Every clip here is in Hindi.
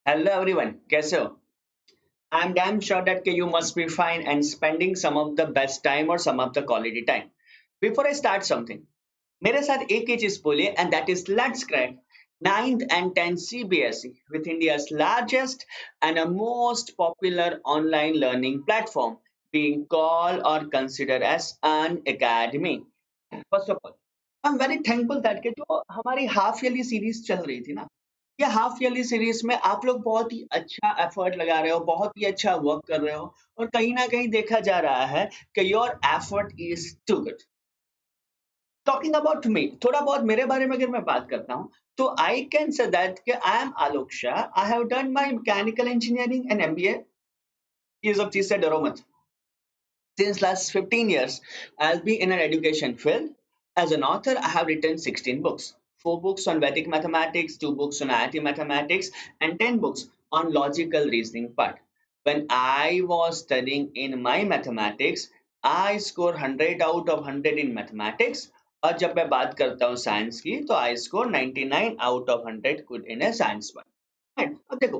Hello everyone, कैसे हो? I'm damn sure that you must be fine and spending some of the best time or some of the quality time. Before I start something, मेरे साथ एक ही चीज बोलिए and that is let's crack 9th and 10th CBSE with India's largest and a most popular online learning platform being called or considered as an academy. First of all, I'm very thankful that कि जो हमारी हाफ ईयरली सीरीज चल रही थी ना, ये हाफ ईयरली सीरीज में आप लोग बहुत ही अच्छा एफर्ट लगा रहे हो, बहुत ही अच्छा वर्क कर रहे हो और कहीं ना कहीं देखा जा रहा है कि your effort is too good. Talking about me, थोड़ा बहुत मेरे बारे में अगर मैं बात करता हूँ तो आई कैन से दैट कि I am Alok Shah. I have done my mechanical engineering and MBA years of TCET Doromath. Since last 15 years, I'll be in an education field. As an author, I have written 16 books. 4 books on Vedic mathematics, 2 books on IIT mathematics, and 10 books on logical reasoning part. When I was studying in my mathematics, I score 100 out of 100 in mathematics. और जब मैं बात करता हूँ साइंस की तो I score 99 out of 100 good in A science one. Right, अब देखो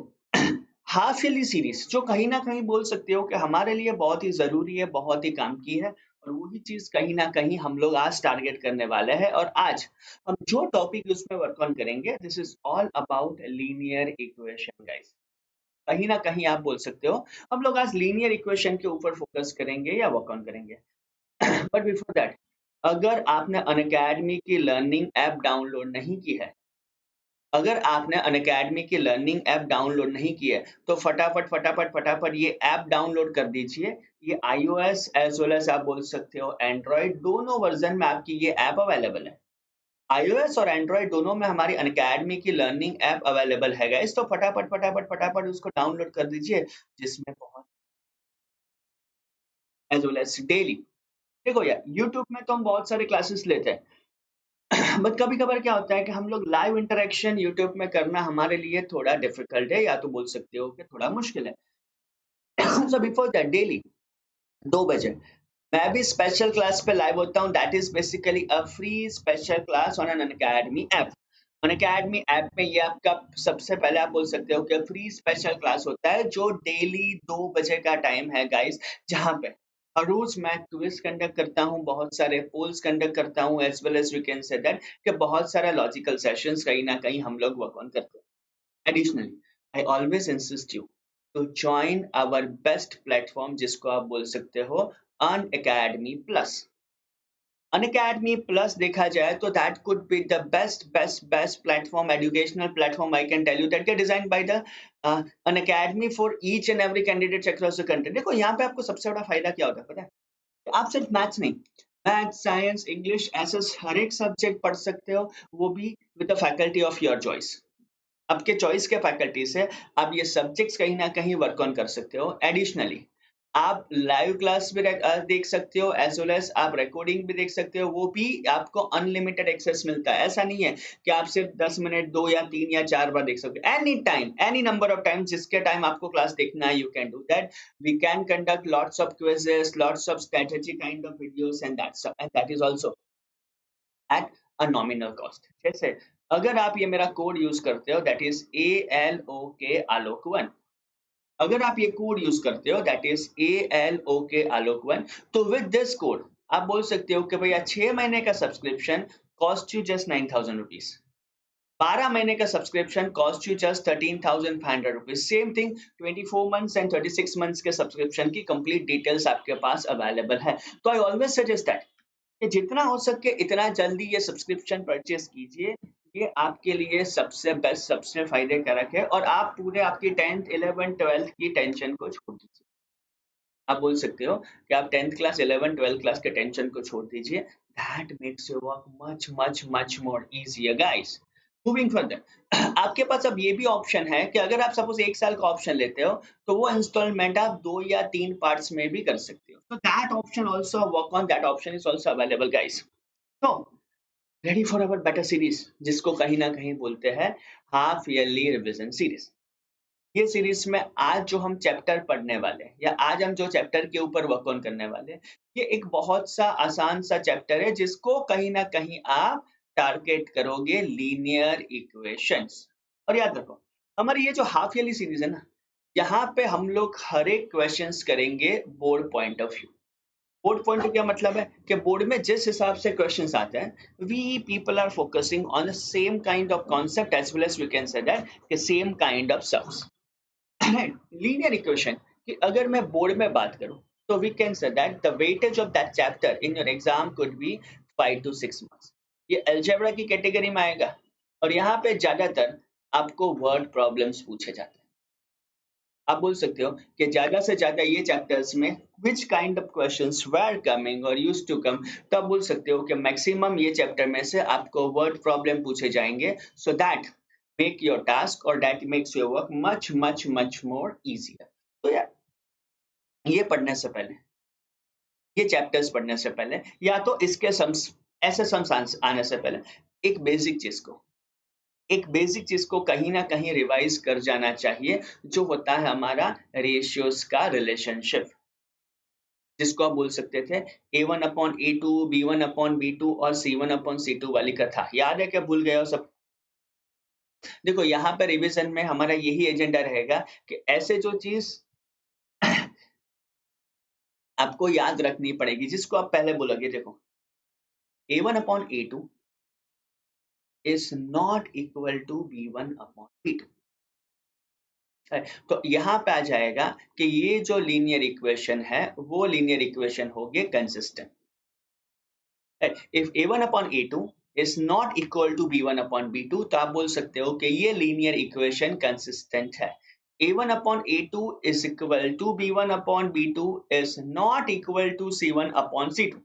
हाफ ईयरली सीरीज जो कहीं ना कहीं बोल सकते हो कि हमारे लिए बहुत ही जरूरी है, बहुत ही काम की है और वही चीज कहीं ना कहीं हम लोग आज टारगेट करने वाले हैं. और आज हम जो टॉपिक उसमें वर्क ऑन करेंगे this is all about linear equation guys. कहीं ना कहीं आप बोल सकते हो हम लोग आज लीनियर इक्वेशन के ऊपर फोकस करेंगे या वर्क ऑन करेंगे. बट बिफोर दैट, अगर आपने अनअकैडमी की लर्निंग ऐप डाउनलोड नहीं की है, अगर आपने अनअकैडमी की लर्निंग ऐप डाउनलोड नहीं की है तो फटाफट फटाफट फटाफट ये ऐप डाउनलोड कर दीजिए. ये iOS एज वेल एज आप बोल सकते हो एंड्रॉइड, दोनों वर्जन में आपकी ये ऐप अवेलेबल है. iOS और एंड्रॉइड दोनों में हमारी अनअकैडमी की लर्निंग ऐप अवेलेबल है गाइस. तो फटाफट फटाफट फटाफट उसको डाउनलोड कर दीजिए जिसमें बहुत एज वेल एज डेली. देखो यार, यूट्यूब में तो हम बहुत सारे क्लासेस लेते हैं बट कभी कभार क्या होता है कि हम लोग लाइव इंटरेक्शन यूट्यूब में करना हमारे लिए थोड़ा डिफिकल्ट है या तो बोल सकते हो कि थोड़ा मुश्किल है. सो बिफोर दैट डेली 2 बजे मैं भी स्पेशल क्लास पे लाइव होता हूँ. That is basically a free special class on an Unacademy app. Unacademy app में ये आपका सबसे पहले आप बोल सकते हो कि फ्री स्पेशल क्लास होता है जो डेली 2 बजे का टाइम है गाइस, जहाँ पे हर रोज मैं क्विज कंडक्ट करता हूँ, बहुत सारे पोल्स कंडक्ट करता हूँ as well as you can say that कि बहुत सारा लॉजिकल सेशंस कहीं ना कहीं हम लोग वर्क ऑन करते हैं. Additionally, I always insist you to join our best platform जिसको आप बोल सकते हो Unacademy Plus. Unacademy Plus देखा जाए तो that could be the best platform, educational platform I can tell you that get designed by the Unacademy for each and every candidates across the country. देखो यहाँ पे आपको सबसे बड़ा फायदा क्या होता है पता है? आप सिर्फ मैथ्स नहीं, मैथ्स साइंस इंग्लिश ऐसे हर एक सब्जेक्ट पढ़ सकते हो, वो भी with the faculty of your choice. आपके चॉइस के फैकल्टी से आप ये सब्जेक्ट्स कहीं ना कहीं वर्क ऑन कर सकते हो. एडिशनली आप लाइव क्लास भी देख सकते हो एज वेल एज आप रिकॉर्डिंग भी देख सकते हो, वो भी आपको अनलिमिटेड एक्सेस मिलता है. ऐसा नहीं है कि आप सिर्फ 10 मिनट 2 या 3 या 4 बार देख सकते हो. Any time any number of time जिसके टाइम आपको क्लास देखना है you can do that. We can conduct lots of quizzes, lots of strategy kind of videos and that is also at a nominal cost. जैसे अगर आप ये मेरा कोड यूज करते हो दैट इज ALOK आलोक 1, अगर आप ये कोड यूज करते हो दैट इज ALOK आलोक 1, तो विद दिस कोड आप बोल सकते हो कि भैया 6 महीने का subscription cost you just 9,000 rupees, 12 महीने का subscription cost you just 13,500 rupees. Same thing 24 months and 36 months के सब्सक्रिप्शन की कंप्लीट डिटेल्स आपके पास अवेलेबल है. तो आई ऑलवेज सजेस्ट दैट कि जितना हो सके इतना जल्दी ये सब्सक्रिप्शन परचेज कीजिए. ये आपके लिए सबसे बेस्ट, सबसे फायदे कारक है और आप पूरे आपकी 10th 11th 12th की टेंशन को छोड़ दीजिए. आप बोल सकते हो कि आप 10th class 11th 12th class के टेंशन को छोड़ दीजिए. That makes your work much much much more easier guys. Moving further आपके पास अब ये भी ऑप्शन है कि अगर आप सपोज 1 साल का ऑप्शन लेते हो तो वो इंस्टॉलमेंट आप 2 या 3 पार्ट्स में भी कर सकते हो. तो that option also work on, that option is also available guys. तो ready for our better series जिसको कहीं ना कहीं बोलते हैं हाफ ईयरली रिवीजन सीरीज. ये सीरीज में आज जो हम चैप्टर पढ़ने वाले हैं या आज हम जो चैप्टर के ऊपर वर्क ऑन करने वाले हैं, ये एक बहुत सा आसान सा चैप्टर है जिसको कहीं ना कहीं आप टारगेट करोगे लीनियर इक्वेशंस. और याद रखो हमारी ये जो हाफ ईयरली सीरीज है ना, यहाँ पे हम लोग हर एक क्वेश्चंस करेंगे board point of view. Board point of क्या मतलब है कि बोर्ड में जिस हिसाब से क्वेश्चंस आते हैं, we people are focusing on the same kind of concept as well as we can say that कि same kind of subs. Linear equation कि अगर मैं बोर्ड में बात करूं तो we can say that the weightage of that chapter in your exam could be 5 to 6 marks. ये अलजेब्रा की कैटेगरी में आएगा और यहाँ पे ज्यादातर आपको वर्ड प्रॉब्लम्स पूछे जाते हैं। आप बोल सकते हो कि ज्यादा से ज्यादा ये चैप्टर्स में which kind of questions were coming और यूज्ड टू कम, तो आप बोल सकते हो कि मैक्सिमम ये चैप्टर में से आपको वर्ड प्रॉब्लम पूछे जाएंगे, so that make your task और that makes your work much much much more easier. तो यार ये पढ़ने से पहले, ये चैप्टर्स पढ़ने से पहले या तो इसके सम्स, ऐसे सम्स आने से पहले एक बेसिक चीज को, एक बेसिक चीज को कहीं ना कहीं रिवाइज कर जाना चाहिए, जो होता है हमारा रेशियोज का रिलेशनशिप, जिसको आप बोल सकते थे A1/A2, B1/B2 और C1/C2 वाली कथा। याद है क्या, भूल गए हो सब? देखो यहाँ पे रिवीजन में हमारा यही एजेंडा रहेगा कि ऐसे जो चीज आपको याद रखनी पड़ेगी, जिसको आप पहले बोलोगे, देखो A1/A2 is not equal to B1/B2। तो यहाँ पे आ जाएगा कि ये जो लीनियर इक्वेशन है वो लीनियर इक्वेशन होगी consistent. If A1/A2 is not equal to B1/B2, तो आप बोल सकते हो कि ये लीनियर इक्वेशन कंसिस्टेंट है। A1/A2 is equal to B1/B2 is not equal to C1/C2।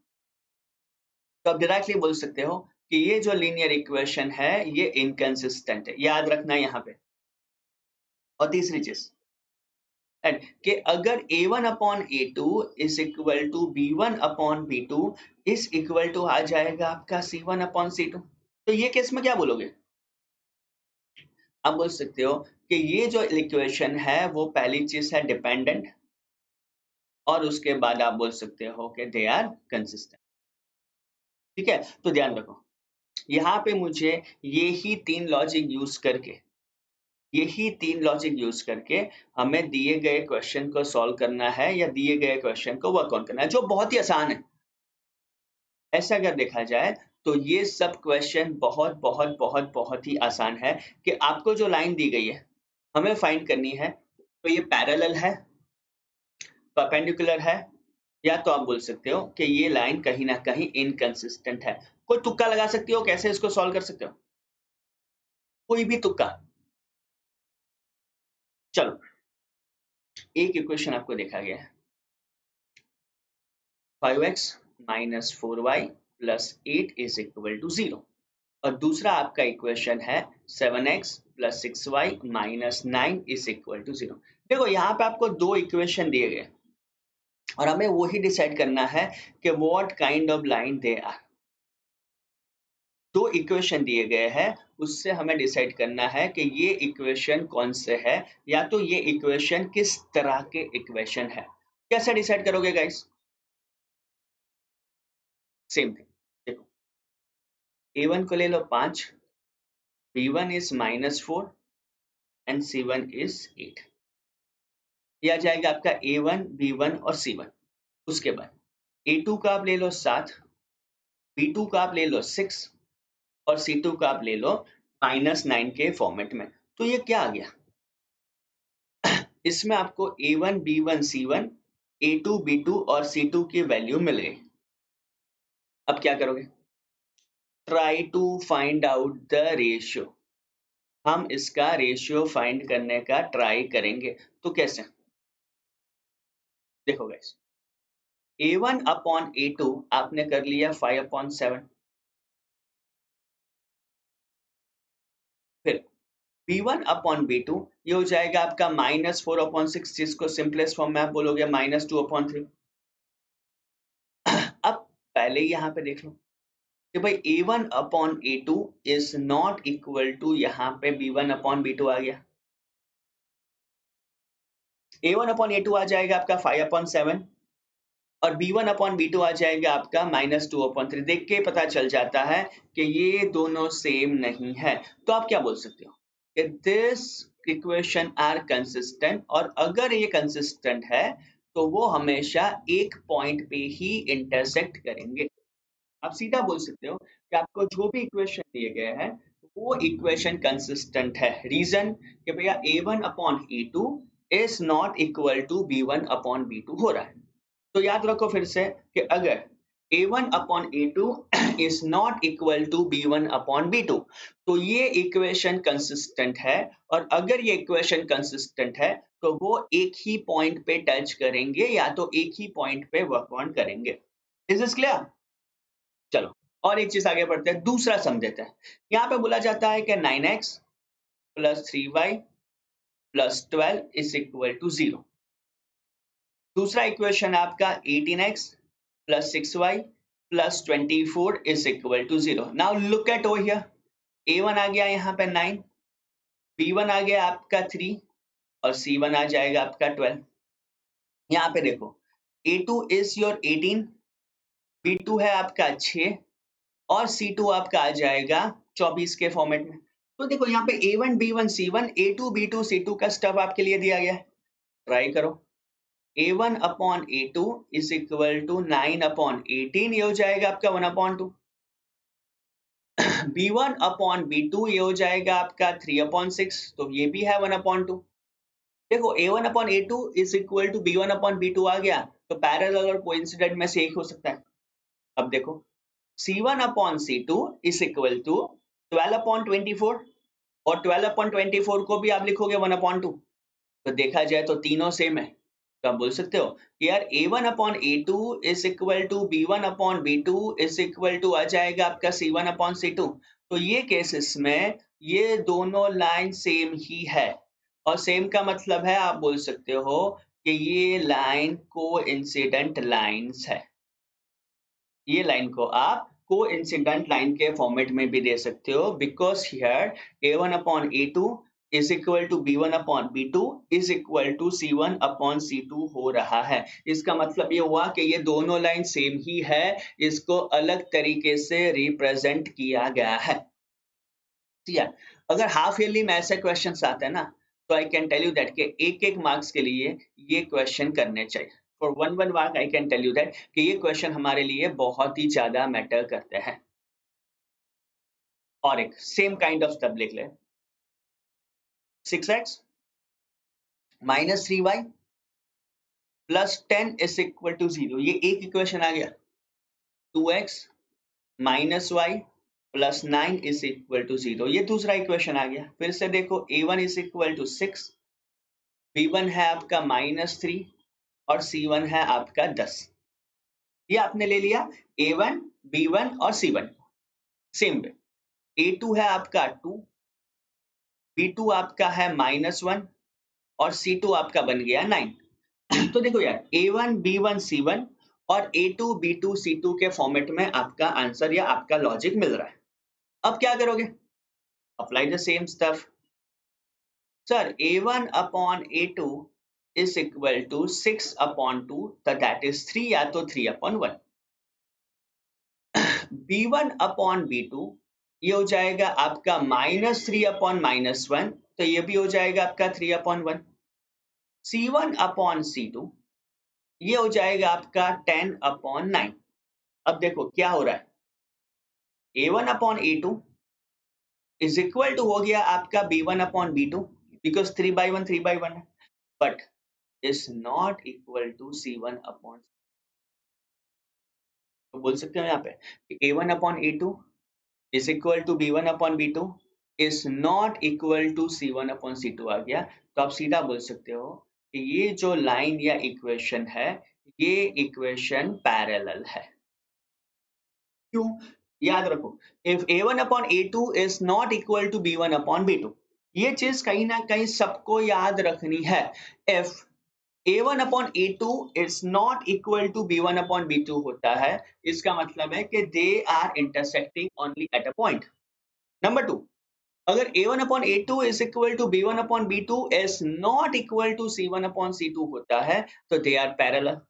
तो आप डायरेक्टली बोल सकते हो कि ये जो लीनियर इक्वेशन है ये इनकंसिस्टेंट है। याद रखना यहाँ पे। और तीसरी चीज कि अगर A1/A2 is equal to B1/B2 is equal to आ जाएगा आपका C1/C2, तो ये केस में क्या बोलोगे? आप बोल सकते हो कि ये जो इक्वेशन है वो पहली चीज है डिपेंडेंट, और उसके बाद आप बोल सकते हो कि दे आर कंसिस्टेंट। ठीक है, तो ध्यान रखो यहाँ पे मुझे यही तीन लॉजिक यूज करके हमें दिए गए क्वेश्चन को सॉल्व करना है या दिए गए क्वेश्चन को वर्क ऑन करना है, जो बहुत ही आसान है। ऐसा अगर देखा जाए तो ये सब क्वेश्चन बहुत बहुत बहुत बहुत ही आसान है कि आपको जो लाइन दी गई है हमें फाइंड करनी है, तो ये पैरेलल है, परपेंडिकुलर है, या तो आप बोल सकते हो कि ये लाइन कहीं ना कहीं इनकंसिस्टेंट है। कोई तुक्का लगा सकते हो कैसे इसको सॉल्व कर सकते हो, कोई भी तुक्का। चलो एक इक्वेशन आपको देखा गया है 5x minus 4y plus 8 is equal to 0, और दूसरा आपका इक्वेशन है 7x plus 6y minus 9 is equal to 0। देखो यहाँ पे आपको दो इक्वेशन दिए गए और हमें वही डिसाइड करना है कि what kind of line they are. दो इक्वेशन दिए गए हैं, उससे हमें डिसाइड करना है कि ये इक्वेशन कौन से है, या तो ये इक्वेशन किस तरह के इक्वेशन है। कैसे डिसाइड करोगे गाइस? सेम थिंग, देखो A1 को ले लो 5, B1 is -4 and C1 is 8। यह आ जाएगा आपका A1, B1 और C1। उसके बाद A2 का आप ले लो 7, B2 का आप ले लो 6 और C2 का आप ले लो -9 के फॉर्मेट में। तो ये क्या आ गया? इसमें आपको A1, B1, C1, A2, B2 और C2 की वैल्यू मिल गई। अब क्या करोगे? Try to find out the ratio. हम इसका रेशियो फाइंड करने का ट्राई करेंगे। तो कैसे? देखो गाइस, A1/A2 आपने कर लिया 5/7, फिर B1/B2 ये हो जाएगा आपका -4/6, जिसको सिंपलेस्ट फॉर्म में आप बोलोगे -2/3। अब पहले ही यहाँ पे देख लो कि भाई A1/A2 is not equal to, यहाँ पे B1/B2 आ गया। A1/A2 आ जाएगा आपका 5/7 और B1/B2 आ जाएगा आपका -2/3। देख के पता चल जाता है कि ये दोनों सेम नहीं है। तो आप क्या बोल सकते हो कि दिस इक्वेशन आर कंसिस्टेंट, और अगर ये कंसिस्टेंट है तो वो हमेशा एक पॉइंट पे ही इंटरसेक्ट करेंगे। आप सीधा बोल सकते हो कि आपको जो भी इक्वेशन दिए गए हैं वो इक्वेशन कंसिस्टेंट है। रीजन कि भैया a1 upon a2 is not equal to b1 upon b2 हो रहा है। तो याद रखो फिर से कि अगर a1 upon a2 is not equal to b1 upon b2 तो ये इक्वेशन कंसिस्टेंट है, और अगर ये इक्वेशन कंसिस्टेंट है तो वो एक ही पॉइंट पे टच करेंगे या तो एक ही पॉइंट पे वर्क ऑन करेंगे। Is this clear? चलो और एक चीज आगे बढ़ते हैं, दूसरा सम देते हैं। यहाँ पे बोला जाता है कि 9x plus 3y plus 12 is equal to 0। दूसरा इक्वेशन है आपका 18x plus 6y plus 24 is equal to 0। Now look at over here, a1 आ गया यहाँ पे 9, b1 आ गया आपका 3 और c1 आ जाएगा आपका 12। यहाँ पे देखो a2 इज योर 18, b2 है आपका 6 और C2 आपका आ जाएगा 24 के फॉर्मेट में। तो देखो यहाँ पे A1 B1 C1 A2 B2 C2 का स्टफ आपके लिए दिया गया है, ट्राई करो। A1 upon A2 is equal to 9 upon 18, ये हो जाएगा आपका 1 अपॉन 2। B1 अपॉन B2 ये हो जाएगा आपका 3 अपॉन 6, तो ये भी है 1 अपॉन 2। देखो A1 upon A2 is equal to B1 upon B2 आ गया, तो पैरेलल और कोइंसिडेंट में से एक हो सकता है। अब देखो C1 upon C2 is equal to 12 upon 24, और 12 अपॉन 24 को भी आप लिखोगे 1 अपॉन 2, तो देखा जाए तो तीनों सेम है। तो आप बोल सकते हो कि यार A1 upon A2 is equal to B1 upon B2 is equal to आ जाएगा आपका C1 अपॉन C2। तो ये केसेस में ये दोनों लाइन सेम ही है, और सेम का मतलब है आप बोल सकते हो कि ये लाइन कोइंसिडेंट लाइंस है। ये लाइन को आप कोइंसिडेंट लाइन के फॉर्मेट में भी दे सकते हो, because here A1 upon A2 is equal to B1 upon B2 is equal to C1 upon C2 हो रहा है। इसका मतलब ये हुआ कि ये दोनों लाइन सेम ही है, इसको अलग तरीके से रिप्रेजेंट किया गया है। ठीक है, अगर हाफ ईयरली में ऐसे क्वेश्चन आते हैं ना, तो I can tell you that के एक एक मार्क्स के लिए ये क्वेश्चन करने चाहिए। For one mark I can tell you that कि ये क्वेश्चन हमारे लिए बहुत ही ज्यादा मैटर करते हैं। और एक सेम काइंड ऑफ स्टेप लिख ले, 6x minus 3y plus 10 is equal to 0, ये एक इक्वेशन आ गया। 2x minus y plus 9 is equal to 0, ये दूसरा इक्वेशन आ गया। फिर से देखो a1 is equal to 6, b1 है आपका माइनस 3 और c1 है आपका 10। ये आपने ले लिया a1 b1 और c1। सेम वे a2 है आपका 2, b2 आपका है -1 और c2 आपका बन गया 9। तो देखो यार a1 b1 c1 और a2 b2 c2 के फॉर्मेट में आपका आंसर या आपका लॉजिक मिल रहा है। अब क्या करोगे? Apply the same stuff. Sir a1 upon a2 is equal to 6 upon 2, तो दैट इज 3 या तो 3 अपॉन 1। b1 अपॉन b2 ये हो जाएगा आपका -3 अपॉन -1, तो ये भी हो जाएगा आपका 3 अपॉन 1। c1 अपॉन c2 ये हो जाएगा आपका 10 अपॉन 9। अब देखो क्या हो रहा है, a1 upon a2 is equal to हो गया आपका b1 अपॉन b2, बिकॉज 3/1 है, but is not equal to c1 upon. तो बोल सकते हो यहाँ पे a1 upon a2 is equal to b1 upon b2 is not equal to c1 upon c2 आ गया। तो आप सीधा बोल सकते हो कि ये जो लाइन या इक्वेशन है ये इक्वेशन पैरेलल है। क्यों? याद रखो, if a1 upon a2 is not equal to b1 upon b2, ये चीज कहीं ना कहीं सबको याद रखनी है। If a1 upon a2 is not equal to b1 upon b2 होता है, इसका मतलब है कि they are intersecting only at a point. Number 2, अगर a1 upon a2 is equal to b1 upon b2 is not equal to c1 upon c2 होता है, तो दे आर पैरेलल।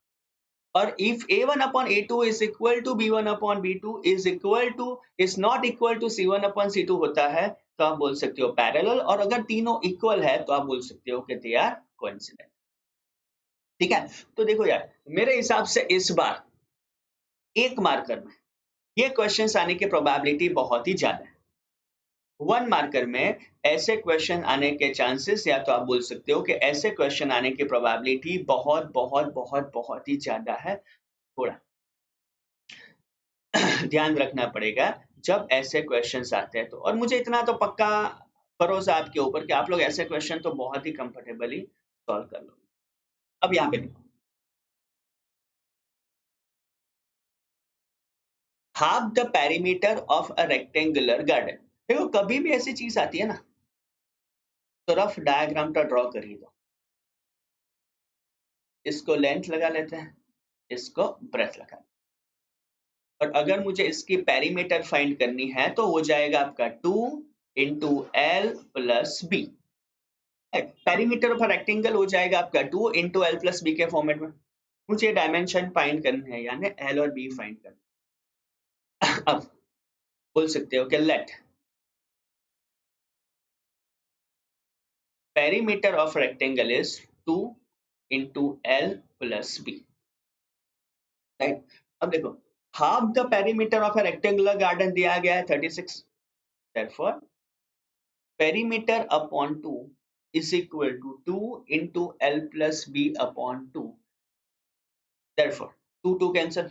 और if a1 upon a2 is equal to b1 upon b2 is not equal to c1 upon c2 होता है, तो आप बोल सकते हो पैरेलल, और अगर तीनों इक्वल है तो आप बोल सकते हो कि दे आर कोइंसिडेंट। ठीक है, तो देखो यार, मेरे हिसाब से इस बार एक मार्कर में ये क्वेश्चंस आने की प्रोबेबिलिटी बहुत ही ज्यादा है। वन मार्कर में ऐसे क्वेश्चन आने के चांसेस, या तो आप बोल सकते हो कि ऐसे क्वेश्चन आने की प्रोबेबिलिटी बहुत बहुत बहुत बहुत ही ज्यादा है। थोड़ा ध्यान रखना पड़ेगा जब ऐसे क्वेश्चंस आते हैं तो, और मुझे इतना तो पक्का भरोसा आपके ऊपर कि आप लोग ऐसे क्वेश्चन तो बहुत ही कंफर्टेबली सॉल्व कर लो। अब यहाँ पे देखो, half the perimeter of a rectangular garden. देखो कभी भी ऐसी चीज आती है ना, तो रफ डायग्राम तो ड्रॉ कर ही दो। इसको लेंथ लगा लेते हैं, इसको ब्रेथ लगा लेते हैं। और अगर मुझे इसकी पेरीमीटर फाइंड करनी है तो हो जाएगा आपका 2 into L plus B. Perimeter of rectangle हो जाएगा आपका 2 इंटू एल प्लस बी के फॉर्मेट में। मुझे डायमेंशन फाइंड करना है, यानी एल और बी फाइंड करना है। अब बोल सकते हो कि let perimeter of rectangle is 2 into L plus B, right. अब देखो, half the perimeter of a rectangular garden दिया गया है 36, therefore perimeter upon 2 is equal to 2 into L plus B upon 2, therefore 2 cancel,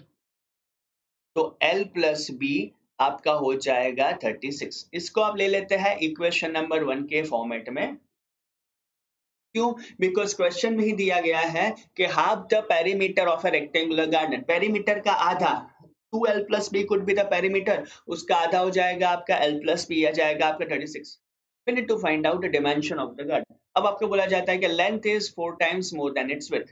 तो L plus B आपका हो जाएगा 36। इसको आप ले लेते हैं इक्वेशन नंबर 1 के फॉर्मेट में। क्यों? बिकॉज क्वेश्चन में ही दिया गया है कि half the perimeter of a rectangular garden, perimeter का आधा 2l plus b could be the perimeter, उसका आधा हो जाएगा आपका l plus b, आ जाएगा आपका 36। We need to find out the dimension of the garden। अब आपको बोला जाता है कि length is 4 times more than its width,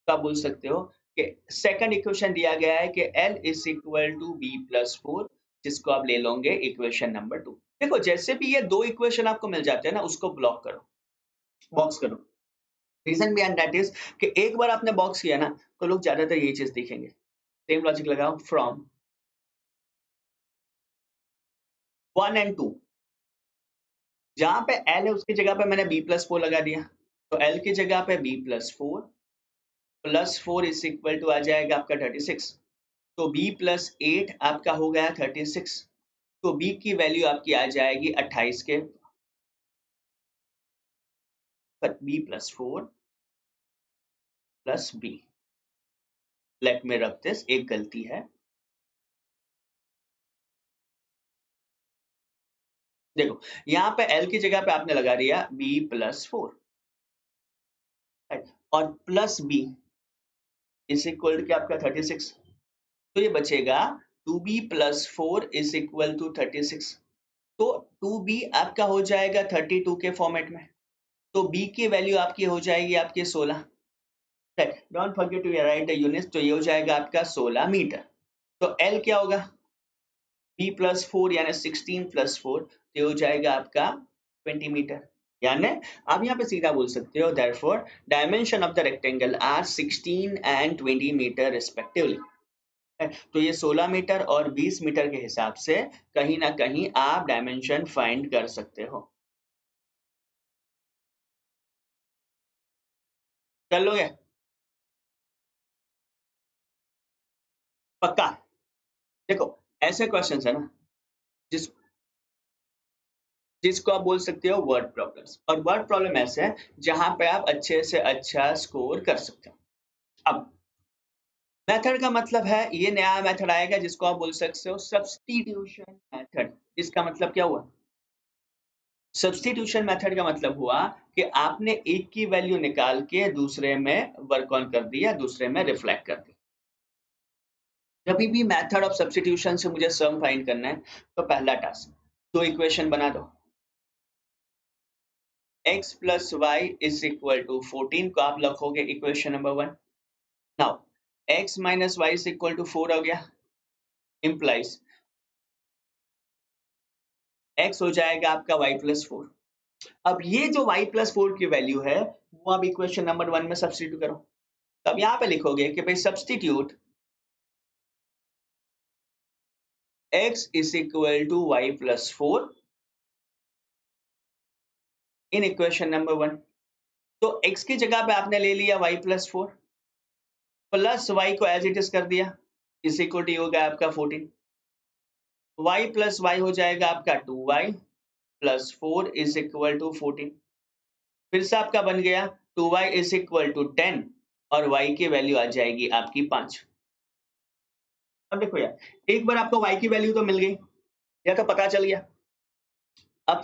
तो आप बोल सकते हो कि सेकंड इक्वेशन दिया गया है कि l is equal to b plus 4, जिसको आप ले लोगे इक्वेशन नंबर 2। देखो जैसे भी ये दो इक्वेशन आपको मिल जाते हैं ना, उसको ब्लॉक करो, बॉक्स करो। रीजन बिहाइंड दैट इज कि एक बार आपने बॉक्स किया ना, तो लोग ज्यादातर यही चीज देखेंगे। सेम लॉजिक लगाओ, फ्रॉम 1 and 2, जहां पे L है उसकी जगह पे मैंने B plus 4 लगा दिया, तो L की जगह पे B plus 4 plus 4 is equal to आ जाएगा आपका 36, तो B plus 8 आपका हो गया 36, तो B की वैल्यू आपकी आ जाएगी 28 के, पर B plus 4 plus B, let me rub this, एक गलती है। देखो यहाँ पे L की जगह पे आपने लगा दिया B plus 4, और plus B is equal to क्या आपका 36, तो ये बचेगा 2b plus 4 is equal to 36, तो 2b आपका हो जाएगा 32 के फॉर्मेट में, तो b की वैल्यू आपकी हो जाएगी आपकी 16, right. Don't forget to write the units, तो ये हो जाएगा आपका 16 मीटर। तो l क्या होगा, b plus 4 यानी 16 plus 4, तो ये हो जाएगा आपका 20 मीटर। यानी आप यहाँ पे सीधा बोल सकते हो therefore dimension of the rectangle are 16 and 20 metre respectively। तो ये 16 मीटर और 20 मीटर के हिसाब से कहीं ना कहीं आप डायमेंशन फाइंड कर सकते हो। कर लोगे पक्का? देखो ऐसे क्वेश्चंस है ना, जिस जिसको आप बोल सकते हो वर्ड प्रॉब्लम्स, और वर्ड प्रॉब्लम ऐसे है जहां पे आप अच्छे से अच्छा स्कोर कर सकते हो। अब मेथड का मतलब है ये नया मेथड आएगा जिसको आप बोल सकते हो सब्स्टिट्यूशन मेथड। इसका मतलब क्या हुआ? सब्स्टिट्यूशन मेथड का मतलब हुआ कि आपने एक की वैल्यू निकाल के दूसरे में वर्क ऑन कर दिया, दूसरे में रिफ्लेक्ट कर दिया। जब भी मेथड ऑफ सब्स्टिट्यूशन से मुझे सम फाइंड करना है, तो पहला टास्क, दो इक्वेशन बना दो। x plus y is equal to 14 को आप लिखोगे equation number 1। Now x minus y is equal to 4 हो गया, इम्प्लाइज x हो जाएगा आपका y plus 4। अब ये जो y plus 4 की वैल्यू है, वो आप इक्वेशन नंबर 1 में सब्स्टिट्यूट करो। अब यहाँ पे लिखोगे कि भाई substitute x is equal to Y plus 4 in equation number 1। तो x की जगह पे आपने ले लिया y प्लस 4 प्लस y को एज इट इज कर दिया, इज इक्वल टू हो गया आपका 14। y प्लस y हो जाएगा आपका 2y plus 4 is equal to 14। फिर से आपका बन गया 2y इज इक्वल टू 10 और y की वैल्यू आ जाएगी आपकी 5। अब देखो यार, एक बार आपको y की वैल्यू तो मिल गई या तो पता चल गया। अब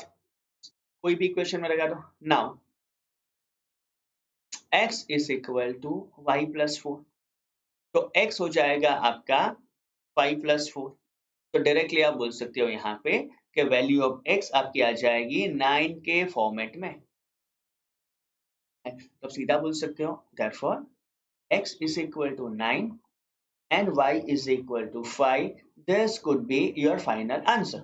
कोई भी इक्वेशन में लगा दो। Now x is equal to y plus 4, तो x हो जाएगा आपका 5 प्लस 4। तो डायरेक्टली आप बोल सकते हो यहाँ पे कि वैल्यू ऑफ x आपकी आ जाएगी 9 के फॉर्मेट में। तो सीधा बोल सकते हो therefore x is equal to 9 and y is equal to 5. This could be your final answer.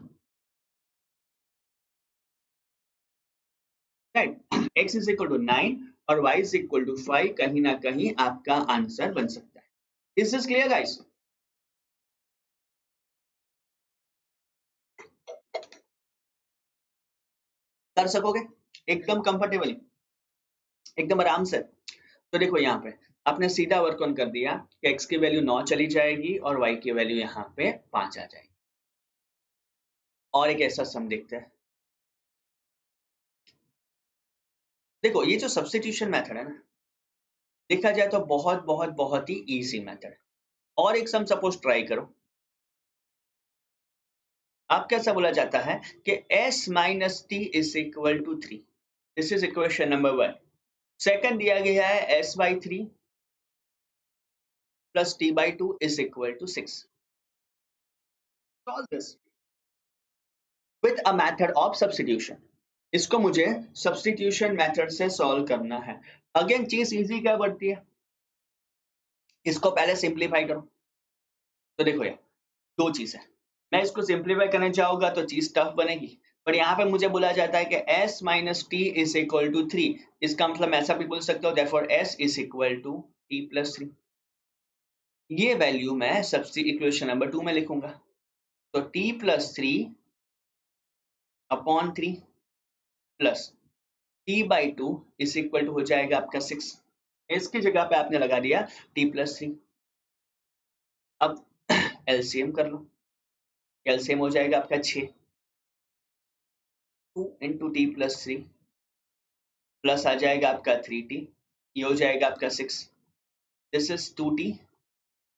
Right? x is equal to 9 और y is equal to 5 कहीं ना कहीं आपका आंसर बन सकता है। Is this clear guys? कर सकोगे एकदम कंफर्टेबली, एकदम आराम से। तो देखो यहाँ पे आपने सीधा वर्क ऑन कर दिया कि x की वैल्यू 9 चली जाएगी और y की वैल्यू यहाँ पे 5 आ जाएगी। और एक ऐसा सम देखते हैं। देखो ये जो सब्स्टिट्यूशन मेथड है ना, देखा जाए तो बहुत बहुत बहुत ही इजी मेथड है। और एक सम सपोज ट्राई करो। आप कैसा बोला जाता है कि s minus T is equal to 3। This is equation number 1। Second दिया गया है s by 3 plus t by 2 is equal to 6। Solve this with a method of substitution. इसको मुझे सब्स्टिट्यूशन मेथड से सॉल्व करना है। अगेन चीज इजी क्या बढ़ती है, इसको पहले सिंप्लीफाई करो। तो देखो यार दो चीज है, मैं इसको सिंप्लीफाई करने जाऊंगा तो चीज टफ बनेगी। पर यहाँ पे मुझे बोला जाता है कि s minus T is equal to 3। इसका मतलब ऐसा भी बोल सकते हो therefore s is equal to t plus 3। ये वैल्यू मैं सबसे इक्वेशन नंबर 2 में लिखूंगा। तो t plus 3 upon 3 plus t by 2 is equal to हो जाएगा आपका 6। इसकी जगह पे आपने लगा दिया t प्लस 3। अब एलसीएम कर लो, एलसीएम हो जाएगा आपका 6। 2 इंटू टी प्लस 3 प्लस आ जाएगा आपका 3t, ये हो जाएगा आपका 6। This is 2t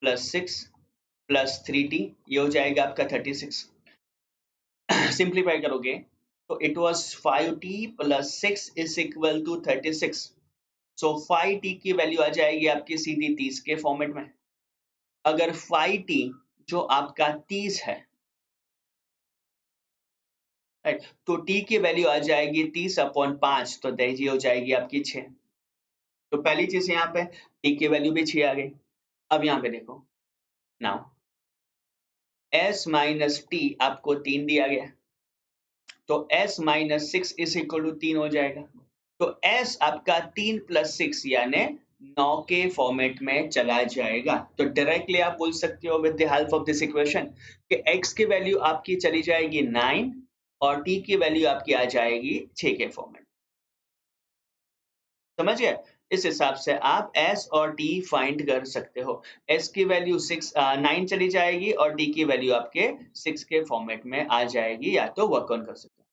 plus 6 plus 3t, ये हो जाएगा आपका 36। सिंप्लीफाई करोगे तो it was 5t plus 6 is equal to 36। So 5t की वैल्यू आ जाएगी आपकी सीधी 30 के फॉर्मेट में। अगर 5t जो आपका 30 है, राइट, तो t की वैल्यू आ जाएगी 30 अपॉन 5, तो दही हो जाएगी आपकी 6। तो पहली चीज यहाँ पे t की वैल्यू भी 6 आ गई। अब यहाँ पे देखो, नाउ s माइनस टी आपको 3 दिया गया, तो s minus 6 is equal to 3 हो जाएगा। तो s आपका 3 प्लस 6 यानी 9 के फॉर्मेट में चला जाएगा। तो डायरेक्टली आप बोल सकते हो with the help of this equation कि x की वैल्यू आपकी चली जाएगी 9 और t की वैल्यू आपकी आ जाएगी 6 के फॉर्मेट। समझ गए? इस हिसाब से आप s और t फाइंड कर सकते हो। s की वैल्यू 9 चली जाएगी और t की वैल्यू आपके 6 के फॉर्मेट में आ जाएगी, या तो वर्क ऑन कर सकते हो।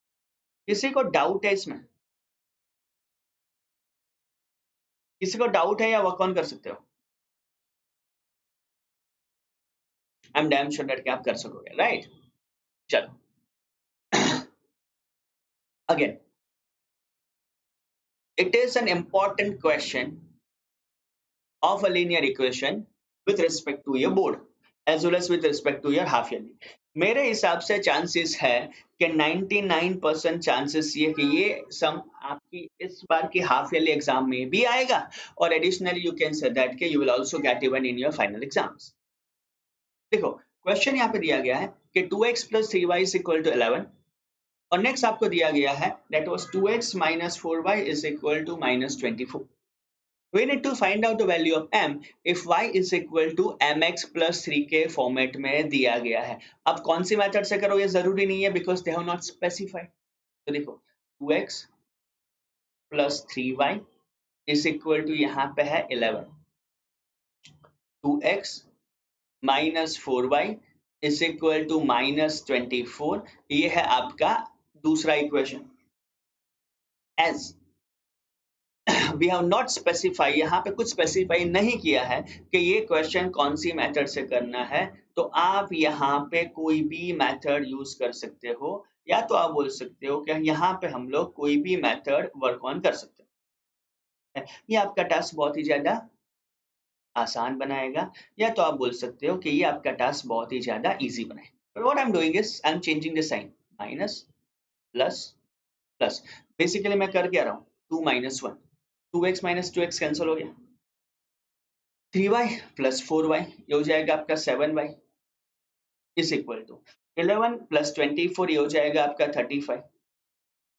किसी को डाउट है इसमें? किसी को डाउट है या वर्क ऑन कर सकते हो? I am damn sure that कि आप कर सकोगे, राइट? चलो again, it is an important question of a linear equation with respect to your board as well as with respect to your half yearly. मेरे हिसाब से चांसेस है कि 99% चांसेस ये कि ये सम आपकी इस बार की हाफ ईयरली एग्जाम में भी आएगा और additionally you can say that कि you will also get even in your final exams. देखो क्वेश्चन यहाँ पे दिया गया है कि 2x plus 3y is equal to 11 और नेक्स्ट आपको दिया गया है that was 2x minus 4y is equal to minus 24। We need to find out the value of m if y is equal to mx plus 3 के फॉर्मेट में दिया गया है। अब कौन सी मेथड से करो ये जरूरी नहीं है because they have not specified. तो देखो 2x plus 3y is equal to यहाँ पे है 11, 2x minus 4y is equal to minus 24। ये है आपका दूसरा equation. As we have not specify, यहाँ पे कुछ स्पेसिफाई नहीं किया है कि ये क्वेश्चन कौन सी मेथड से करना है, तो आप यहाँ पे कोई भी मेथड यूज कर सकते हो, या तो आप बोल सकते हो कि यहाँ पे हम लोग कोई भी मेथड वर्क ऑन कर सकते हैं। ये आपका टास्क बहुत ही ज्यादा आसान बनाएगा, या तो आप बोल सकते हो कि ये आपका टास्क बहुत ही ज्यादा इजी बनाएगा। What I am doing is I am changing the sign, minus plus plus. Basically मैं कर क्या रहा हूँ, 2 minus 1, 2x minus 2x cancel हो गया, 3y प्लस 4y ये हो जाएगा आपका 7y is equal to 11 plus 24 ये हो जाएगा आपका 35।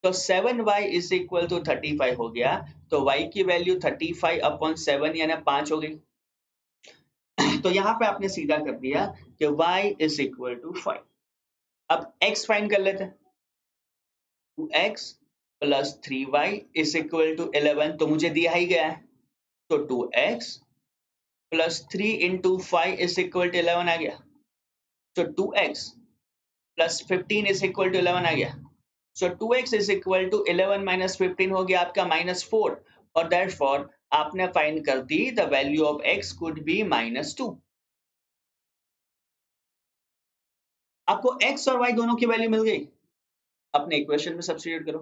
तो 7y इज इक्वल टू 35 हो गया, तो y की वैल्यू 35 अपॉन 7 यानी 5 हो गई। तो यहाँ पे आपने सीधा कर दिया कि y इज इक्वल टू 5। अब x फाइंड कर लेते हैं, 2x plus 3y is equal to 11, तो मुझे दिया ही गया है, तो 2x plus 3 into 5 is equal to 11 आ गया। So 2x plus 15 is equal to 11 आ गया। So 2x is equal to 11 minus 15 हो गया आपका -4, और therefore आपने फाइंड कर दी the value of x could be -2। आपको x और y दोनों की वैल्यू मिल गई, अपने इक्वेशन में सब्स्टिट्यूट करो।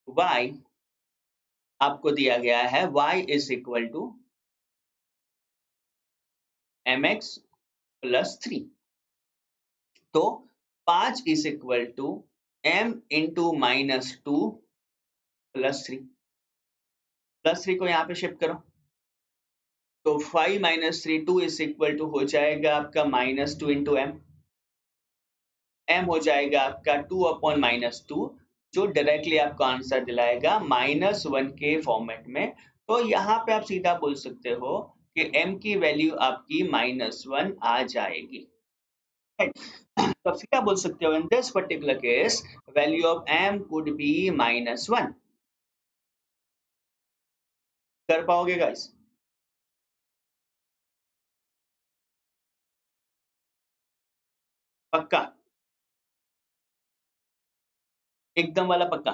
y आपको दिया गया है y is equal to mx plus 3, तो 5 is equal to m into -2 plus 3, plus 3 को यहाँ पे शिफ्ट करो, तो 5 माइनस 3 2 इज इक्वल टू हो जाएगा आपका -2 इंटू m हो जाएगा आपका 2 अपॉन -2, जो डायरेक्टली आपको आंसर दिलाएगा -1 के फॉर्मेट में। तो यहाँ पे आप सीधा बोल सकते हो कि m की वैल्यू आपकी -1 आ जाएगी। तो आप सीधा बोल सकते हो in this particular case value of m could be -1। कर पाओगे गाइस? पक्का? एकदम वाला पक्का?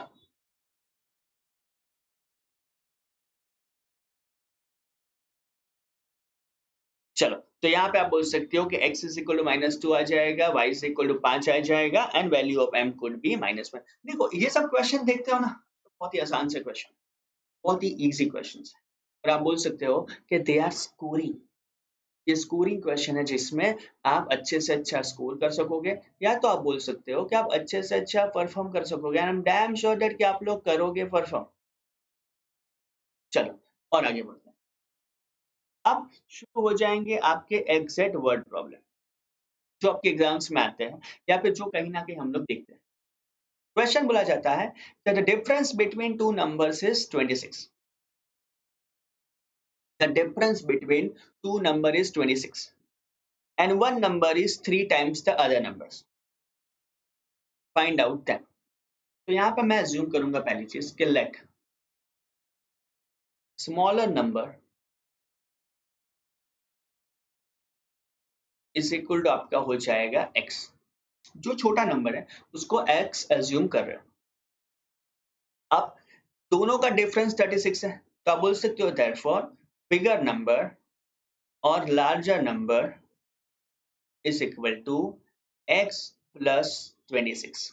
चलो, तो यहाँ पे आप बोल सकते हो कि x इज इक्वल टू -2 आ जाएगा, y इज इक्वल टू 5 आ जाएगा, and value of m could be -1। देखो ये सब क्वेश्चन देखते हो ना, तो बहुत ही आसान से क्वेश्चन, बहुत ही इजी क्वेश्चन है, और आप बोल सकते हो कि दे आर स्कोरिंग। ये स्कोरिंग क्वेश्चन है जिसमें आप अच्छे से अच्छा स्कोर कर सकोगे, या तो आप बोल सकते हो कि आप अच्छे से अच्छा परफॉर्म कर सकोगे, and I am damn sure that कि आप लोग करोगे परफॉर्म। चलो और आगे बढ़ते हैं। अब शुरू हो जाएंगे आपके एग्जैक्ट वर्ड प्रॉब्लम, जो आपके एग्जाम्स में आते हैं, या फिर जो कहीं ना कहीं हम लोग देखते हैं। क्वेश्चन बोला जाता है that the difference between two numbers is 26। The difference between two number is 26 and one number is 3 times the other numbers, find out them। तो यहाँ पे मैं assume करूंगा पहली चीज कि let smaller number is equal to आपका हो जाएगा x। जो छोटा नंबर है उसको x assume कर रहे हो। अब दोनों का डिफरेंस 36 है, तो आप बोल सकते हो therefore bigger number or larger number is equal to x plus 26।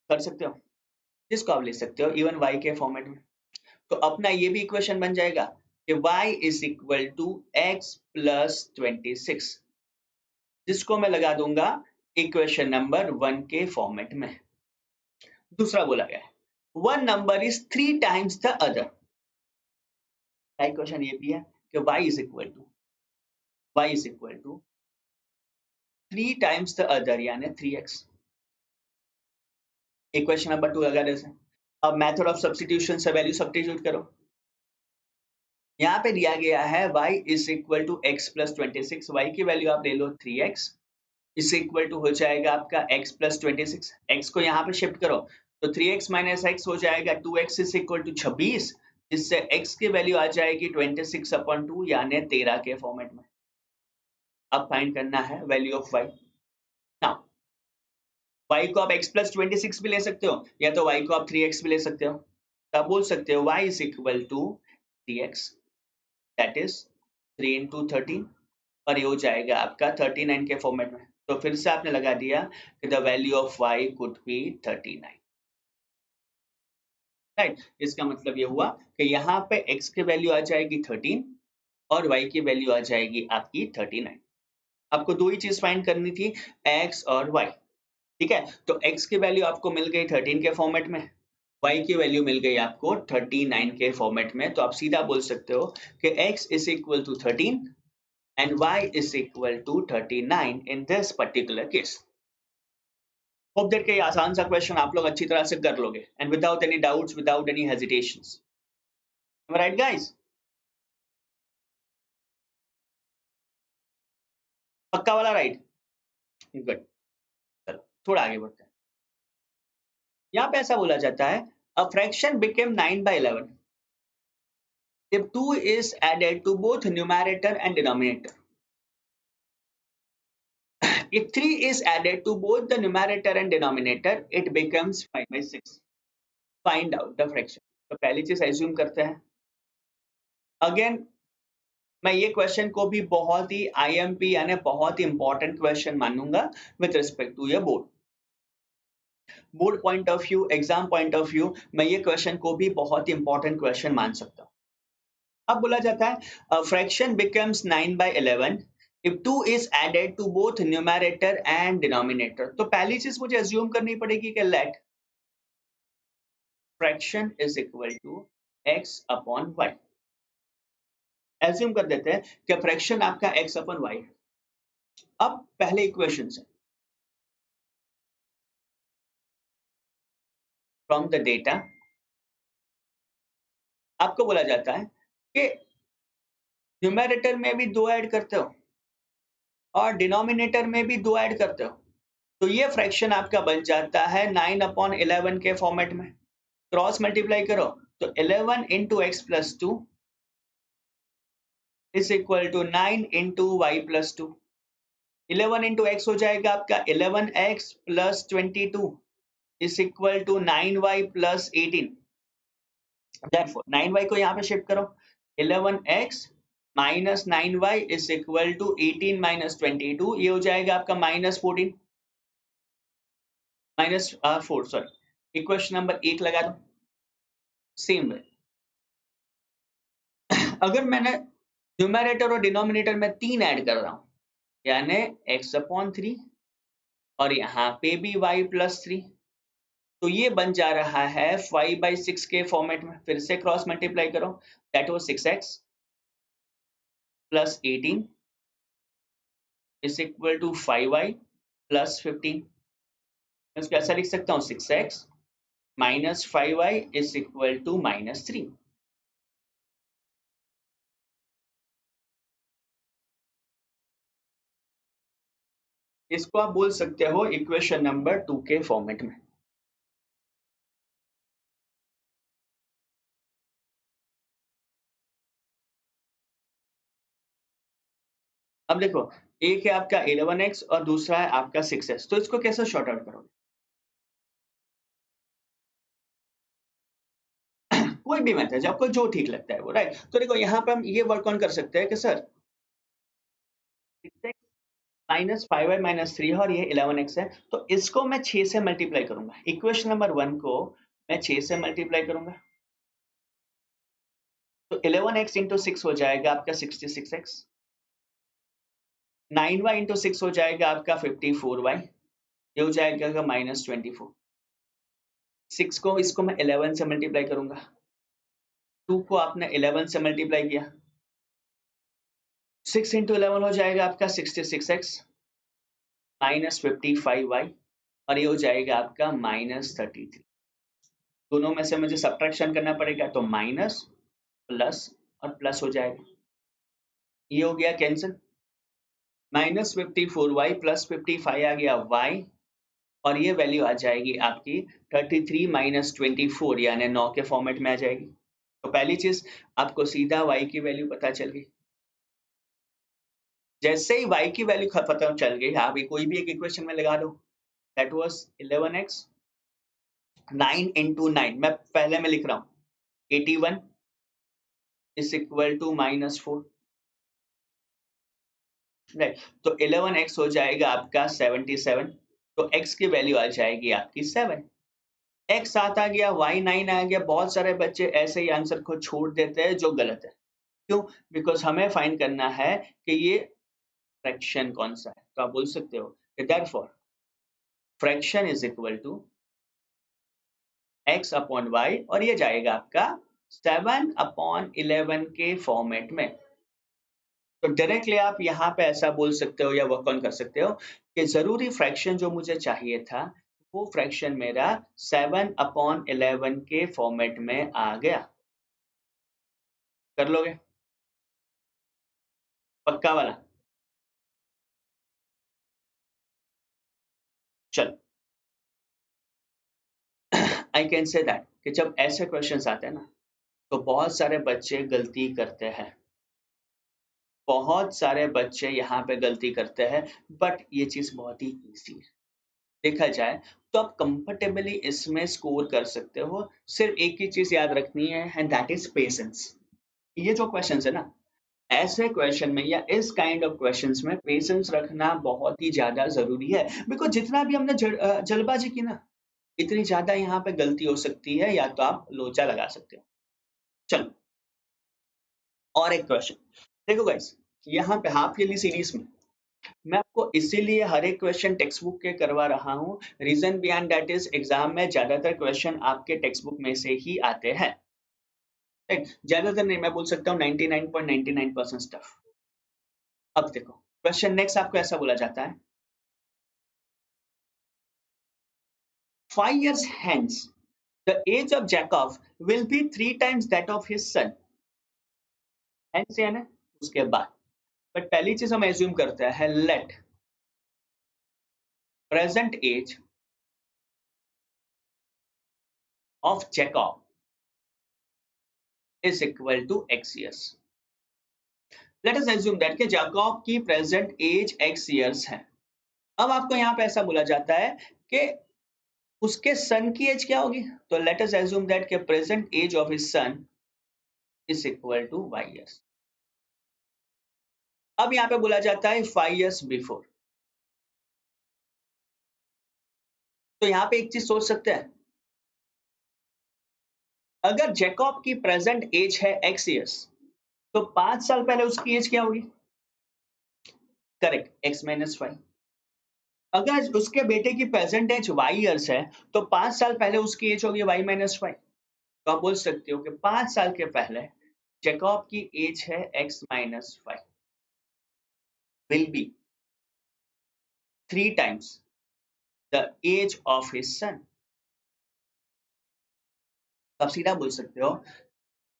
कर सकते हो, जिसको आप ले सकते हो इवन y के फॉर्मेट में। तो अपना ये भी इक्वेशन बन जाएगा कि y is equal to X plus 26, जिसको मैं लगा दूंगा इक्वेशन नंबर 1 के फॉर्मेट में। दूसरा बोला गया है one number is 3 times the other. Equation ये भी है कि y is equal to 3 times the other यानी 3x। इक्वेशन नंबर 2 लगा जैसे। अब मेथड ऑफ सब्स्टिट्यूशन से वैल्यू सब्स्टिट्यूट करो। यहाँ पे दिया गया है y is equal to X plus 26, Y की वैल्यू आप ले लो 3x इज इक्वल टू हो जाएगा आपका x प्लस 26, x को यहाँ पे शिफ्ट करो तो 3x माइनस एक्स हो जाएगा 2x इज इक्वल टू 26, जिससे x की वैल्यू आ जाएगी 26/2 यानी 13 के फॉर्मेट में। अब फाइंड करना है value of y। Now y को आप x प्लस 26 भी ले सकते हो या तो y को आप 3x भी ले सकते हो। तो आप बोल सकते हो y is equal to 3x that is 3 into 13 और ये हो जाएगा आपका 39 के फॉर्मेट में। तो फिर से आपने लगा दिया कि the value of y could be 39, right. इसका मतलब ये हुआ कि यहाँ पे x की वैल्यू आ जाएगी 13 और y की वैल्यू आ जाएगी आपकी 39। आपको दो ही चीज फाइंड करनी थी, x और y, ठीक है। तो x की वैल्यू आपको मिल गई 13 के फॉर्मेट में, y की वैल्यू मिल गई आपको 39 के फॉर्मेट में। तो आप सीधा बोल सकते हो कि x is equal to 13 and y is equal to 39 in this particular case. Hope that कि ये आसान सा क्वेश्चन आप लोग अच्छी तरह से कर लोगे and without any doubts, without any hesitations. Am I right, guys? पक्का वाला राइट? गुड। चलो थोड़ा आगे बढ़ते हैं। यहाँ पे ऐसा बोला जाता है a fraction became 9 by 11 if 2 is added to both numerator and denominator. If 3 is added to both the numerator and denominator, it becomes 5 by 6. Find out the fraction. तो पहली चीज एज्यूम करते हैं। अगेन मैं ये क्वेश्चन को भी बहुत ही आईएमपी यानी बहुत ही इंपॉर्टेंट क्वेश्चन मानूंगा with respect to your board point of view, exam point of view, मैं ये क्वेश्चन को भी बहुत ही इंपॉर्टेंट क्वेश्चन मान सकता हूँ। अब बोला जाता है fraction becomes 9 by 11 if 2 is added to both numerator and denominator। तो पहली चीज मुझे अज्यूम करनी पड़ेगी कि let fraction is equal to x upon y। Assume कर देते हैं कि फ्रैक्शन आपका x अपॉन y। अब पहले इक्वेशन से फ्रॉम द डेटा आपको बोला जाता है कि न्यूमरेटर में भी 2 ऐड करते हो और डिनोमिनेटर में भी 2 ऐड करते हो, तो ये फ्रैक्शन आपका बन जाता है 9/11 के फॉर्मेट में। क्रॉस मल्टीप्लाई करो तो 11 into x plus 2 is equal to 9 into y plus 2। 11 into x हो जाएगा आपका 11x plus 22 is equal to 9y plus 18। Therefore 9y को यहाँ पे शिफ्ट करो 11x minus 9y is equal to 18 minus 22, ये हो जाएगा आपका -14 -4 सॉरी। इक्वेशन नंबर 1 लगा दो। सेम वे अगर मैंने न्यूमरेटर और डिनोमिनेटर में 3 ऐड कर रहा हूं यानी x/3 और यहाँ पे भी y + 3, तो ये बन जा रहा है 5/6 के फॉर्मेट में। फिर से क्रॉस मल्टीप्लाई करो that was 6x + 18 is equal to 5y + 15। इसको ऐसा लिख सकता हूँ 6x minus 5y is equal to -3। इसको आप बोल सकते हो इक्वेशन नंबर 2 के फॉर्मेट में। अब देखो एक है आपका 11x और दूसरा है आपका 6x, तो इसको कैसे शॉर्ट आउट करोगे? कोई भी मेथड आपको जो ठीक लगता है वो, राइट। तो देखो यहाँ पे हम ये वर्क ऑन कर सकते हैं कि sir 6x minus 5y minus 3 और ये 11x है, तो इसको मैं 6 से मल्टीप्लाई करूंगा। इक्वेशन नंबर 1 को मैं 6 से मल्टीप्लाई करूंगा तो 11x इंटू 6 हो जाएगा आपका 66x, 9y इंटू 6 हो जाएगा आपका 54y, ये हो जाएगा -24। 6 को इसको मैं 11 से मल्टीप्लाई करूंगा, 2 को आपने 11 से मल्टीप्लाई किया, 6 इंटू 11 हो जाएगा आपका 66x -55y, और ये हो जाएगा आपका -33। दोनों में से मुझे सब्ट्रैक्शन करना पड़ेगा, तो माइनस प्लस और प्लस हो जाएगा, ये हो गया कैंसिल। -54y प्लस 55 आ गया y, और ये वैल्यू आ जाएगी आपकी 33 माइनस 24, यानी 9 के फॉर्मेट में आ जाएगी। तो पहली चीज, आपको सीधा y की वैल्यू पता चल गई। जैसे ही y की वैल्यू पता चल गई, आप कोई भी एक इक्वेशन में लगा दो। दैट वाज 11x, 9 into 9, मैं पहले में लिख रहा हूँ, 81 इज इक्वल टू -4, राइट। तो 11x हो जाएगा आपका 77, तो x की वैल्यू आ जाएगी आपकी 7। x 7 आ गया, y 9 आ गया। बहुत सारे बच्चे ऐसे ही आंसर को छोड़ देते हैं, जो गलत है। क्यों? बिकॉज हमें फाइंड करना है कि ये फ्रैक्शन कौन सा है। तो आप बोल सकते हो कि therefore fraction is equal to x upon y, और ये जाएगा आपका 7/11 के फॉर्मेट में। तो डायरेक्टली आप यहाँ पे ऐसा बोल सकते हो या वर्क ऑन कर सकते हो कि जरूरी फ्रैक्शन जो मुझे चाहिए था, वो फ्रैक्शन मेरा 7/11 के फॉर्मेट में आ गया। कर लोगे? पक्का वाला? चलो, आई कैन से दैट कि जब ऐसे क्वेश्चंस आते हैं ना, तो बहुत सारे बच्चे गलती करते हैं। बहुत सारे बच्चे यहाँ पे गलती करते हैं, बट ये चीज बहुत ही इजी है। देखा जाए तो आप कंफर्टेबली इसमें स्कोर कर सकते हो। सिर्फ एक ही चीज याद रखनी है, एंड दैट इज पेशेंस। ये जो क्वेश्चंस है ना, ऐसे क्वेश्चन में या इस काइंड ऑफ क्वेश्चंस में पेशेंस रखना बहुत ही ज्यादा जरूरी है। बिकॉज जितना भी हमने जल्दबाजी की ना, इतनी ज्यादा यहाँ पे गलती हो सकती है, या तो आप लोचा लगा सकते हो। चलो, और एक क्वेश्चन देखो गाइस, यहाँ पे हाफ ईयरली सीरीज में मैं आपको इसीलिए हर एक क्वेश्चन टेक्स्ट बुक के करवा रहा हूँ। Reason behind that is, exam में ज्यादातर क्वेश्चन आपके टेक्स्ट बुक में से ही आते हैं, राइट। ज्यादातर नहीं, मैं बोल सकता हूँ 99.99% स्टफ। अब देखो, क्वेश्चन नेक्स्ट आपको ऐसा बोला जाता है, 5 years hence the age of Jacob will be 3 times that of his son। hence यानी उसके बाद। बट पहली चीज हम एज्यूम करते हैं, let present age of Jacob is equal to x years। Let us assume that कि जैकब की प्रेजेंट एज x years है। अब आपको यहाँ पे ऐसा बोला जाता है कि उसके सन की एज क्या होगी। तो लेट अस एज्यूम दैट कि present age of his son is equal to y years। अब यहाँ पे बोला जाता है 5 years बिफोर। तो यहाँ पे एक चीज सोच सकते हैं, अगर जैकब की प्रेजेंट एज है x years, तो 5 साल पहले उसकी एज क्या होगी? Correct, x-5। अगर उसके बेटे की प्रेजेंट एज y years है, तो 5 साल पहले उसकी एज होगी y-5। तो आप बोल सकते हो कि 5 साल के पहले जैकब की एज है x-5, will be 3 times the age of his son. आप सीधा बोल सकते हो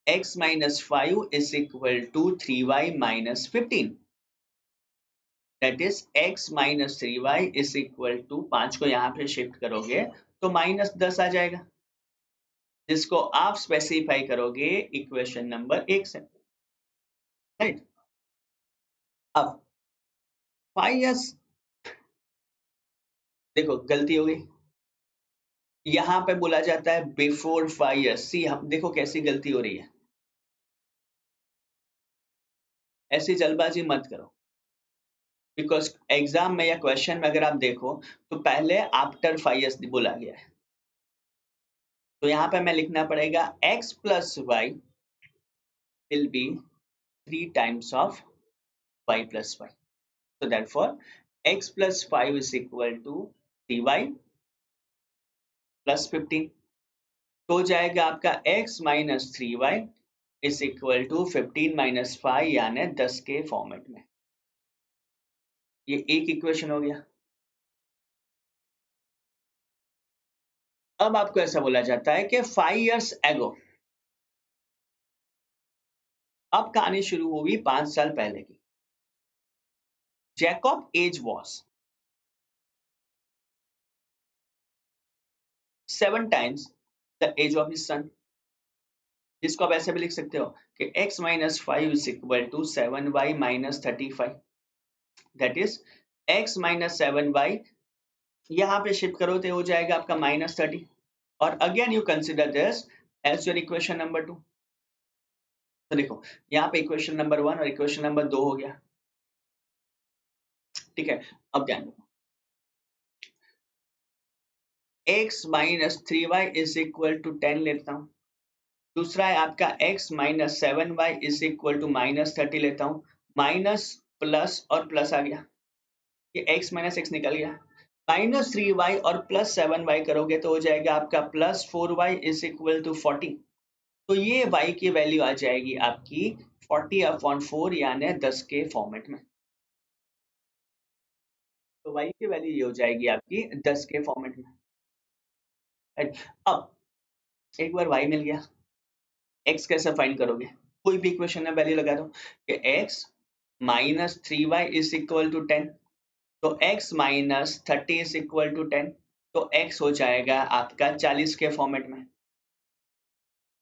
x-5 is equal to 3y-15। That is x-3y is equal to 5 को यहाँ पे शिफ्ट करोगे तो -10 आ जाएगा, जिसको आप स्पेसिफाई करोगे इक्वेशन नंबर 1 से, राइट। अब 5 years, देखो गलती हो गई। यहाँ पे बोला जाता है बिफोर 5 years। सी, हम देखो कैसी गलती हो रही है। ऐसी जल्दबाजी मत करो, बिकॉज एग्जाम में या क्वेश्चन में अगर आप देखो तो पहले आफ्टर 5 years बोला गया है। तो यहाँ पे मैं लिखना पड़ेगा x plus y will be 3 times of y plus 5। So therefore x plus 5 is equal to 3y plus 15। तो हो जाएगा आपका x minus 3y is equal to 15 minus 5, यानी 10 के फॉर्मेट में। ये एक इक्वेशन हो गया। अब आपको ऐसा बोला जाता है कि 5 years ago, अब कहानी शुरू होगी 5 साल पहले की। Jacob age was 7 times the age of his son, जिसको आप ऐसे भी लिख सकते हो कि x-5 is equal to 7y-35, that is x-7y, यहाँ पे शिफ्ट करो तो हो जाएगा आपका -30, और again you consider this as your equation number 2। तो देखो यहाँ पे इक्वेशन नंबर 1 और इक्वेशन नंबर 2 हो गया, ठीक है। अब ध्यान दो, x-3y इज इक्वल टू 10 लेता हूँ। दूसरा है आपका x-7y इज इक्वल टू -30 लेता हूँ। माइनस प्लस और प्लस आ गया, ये x माइनस एक्स निकल गया। -3y और +7y करोगे तो हो जाएगा आपका +4y इज इक्वल टू 40। तो ये y की वैल्यू आ जाएगी आपकी 40/4 यानी 10 के फॉर्मेट में। तो y की वैल्यू ये हो जाएगी आपकी 10 के फॉर्मेट में। राइट, अब एक बार y मिल गया, x कैसे फाइंड करोगे? कोई भी इक्वेशन में वैल्यू लगा दो कि x -3y is equal to 10, तो x -30 इज इक्वल टू 10, तो x हो जाएगा आपका 40 के फॉर्मेट में।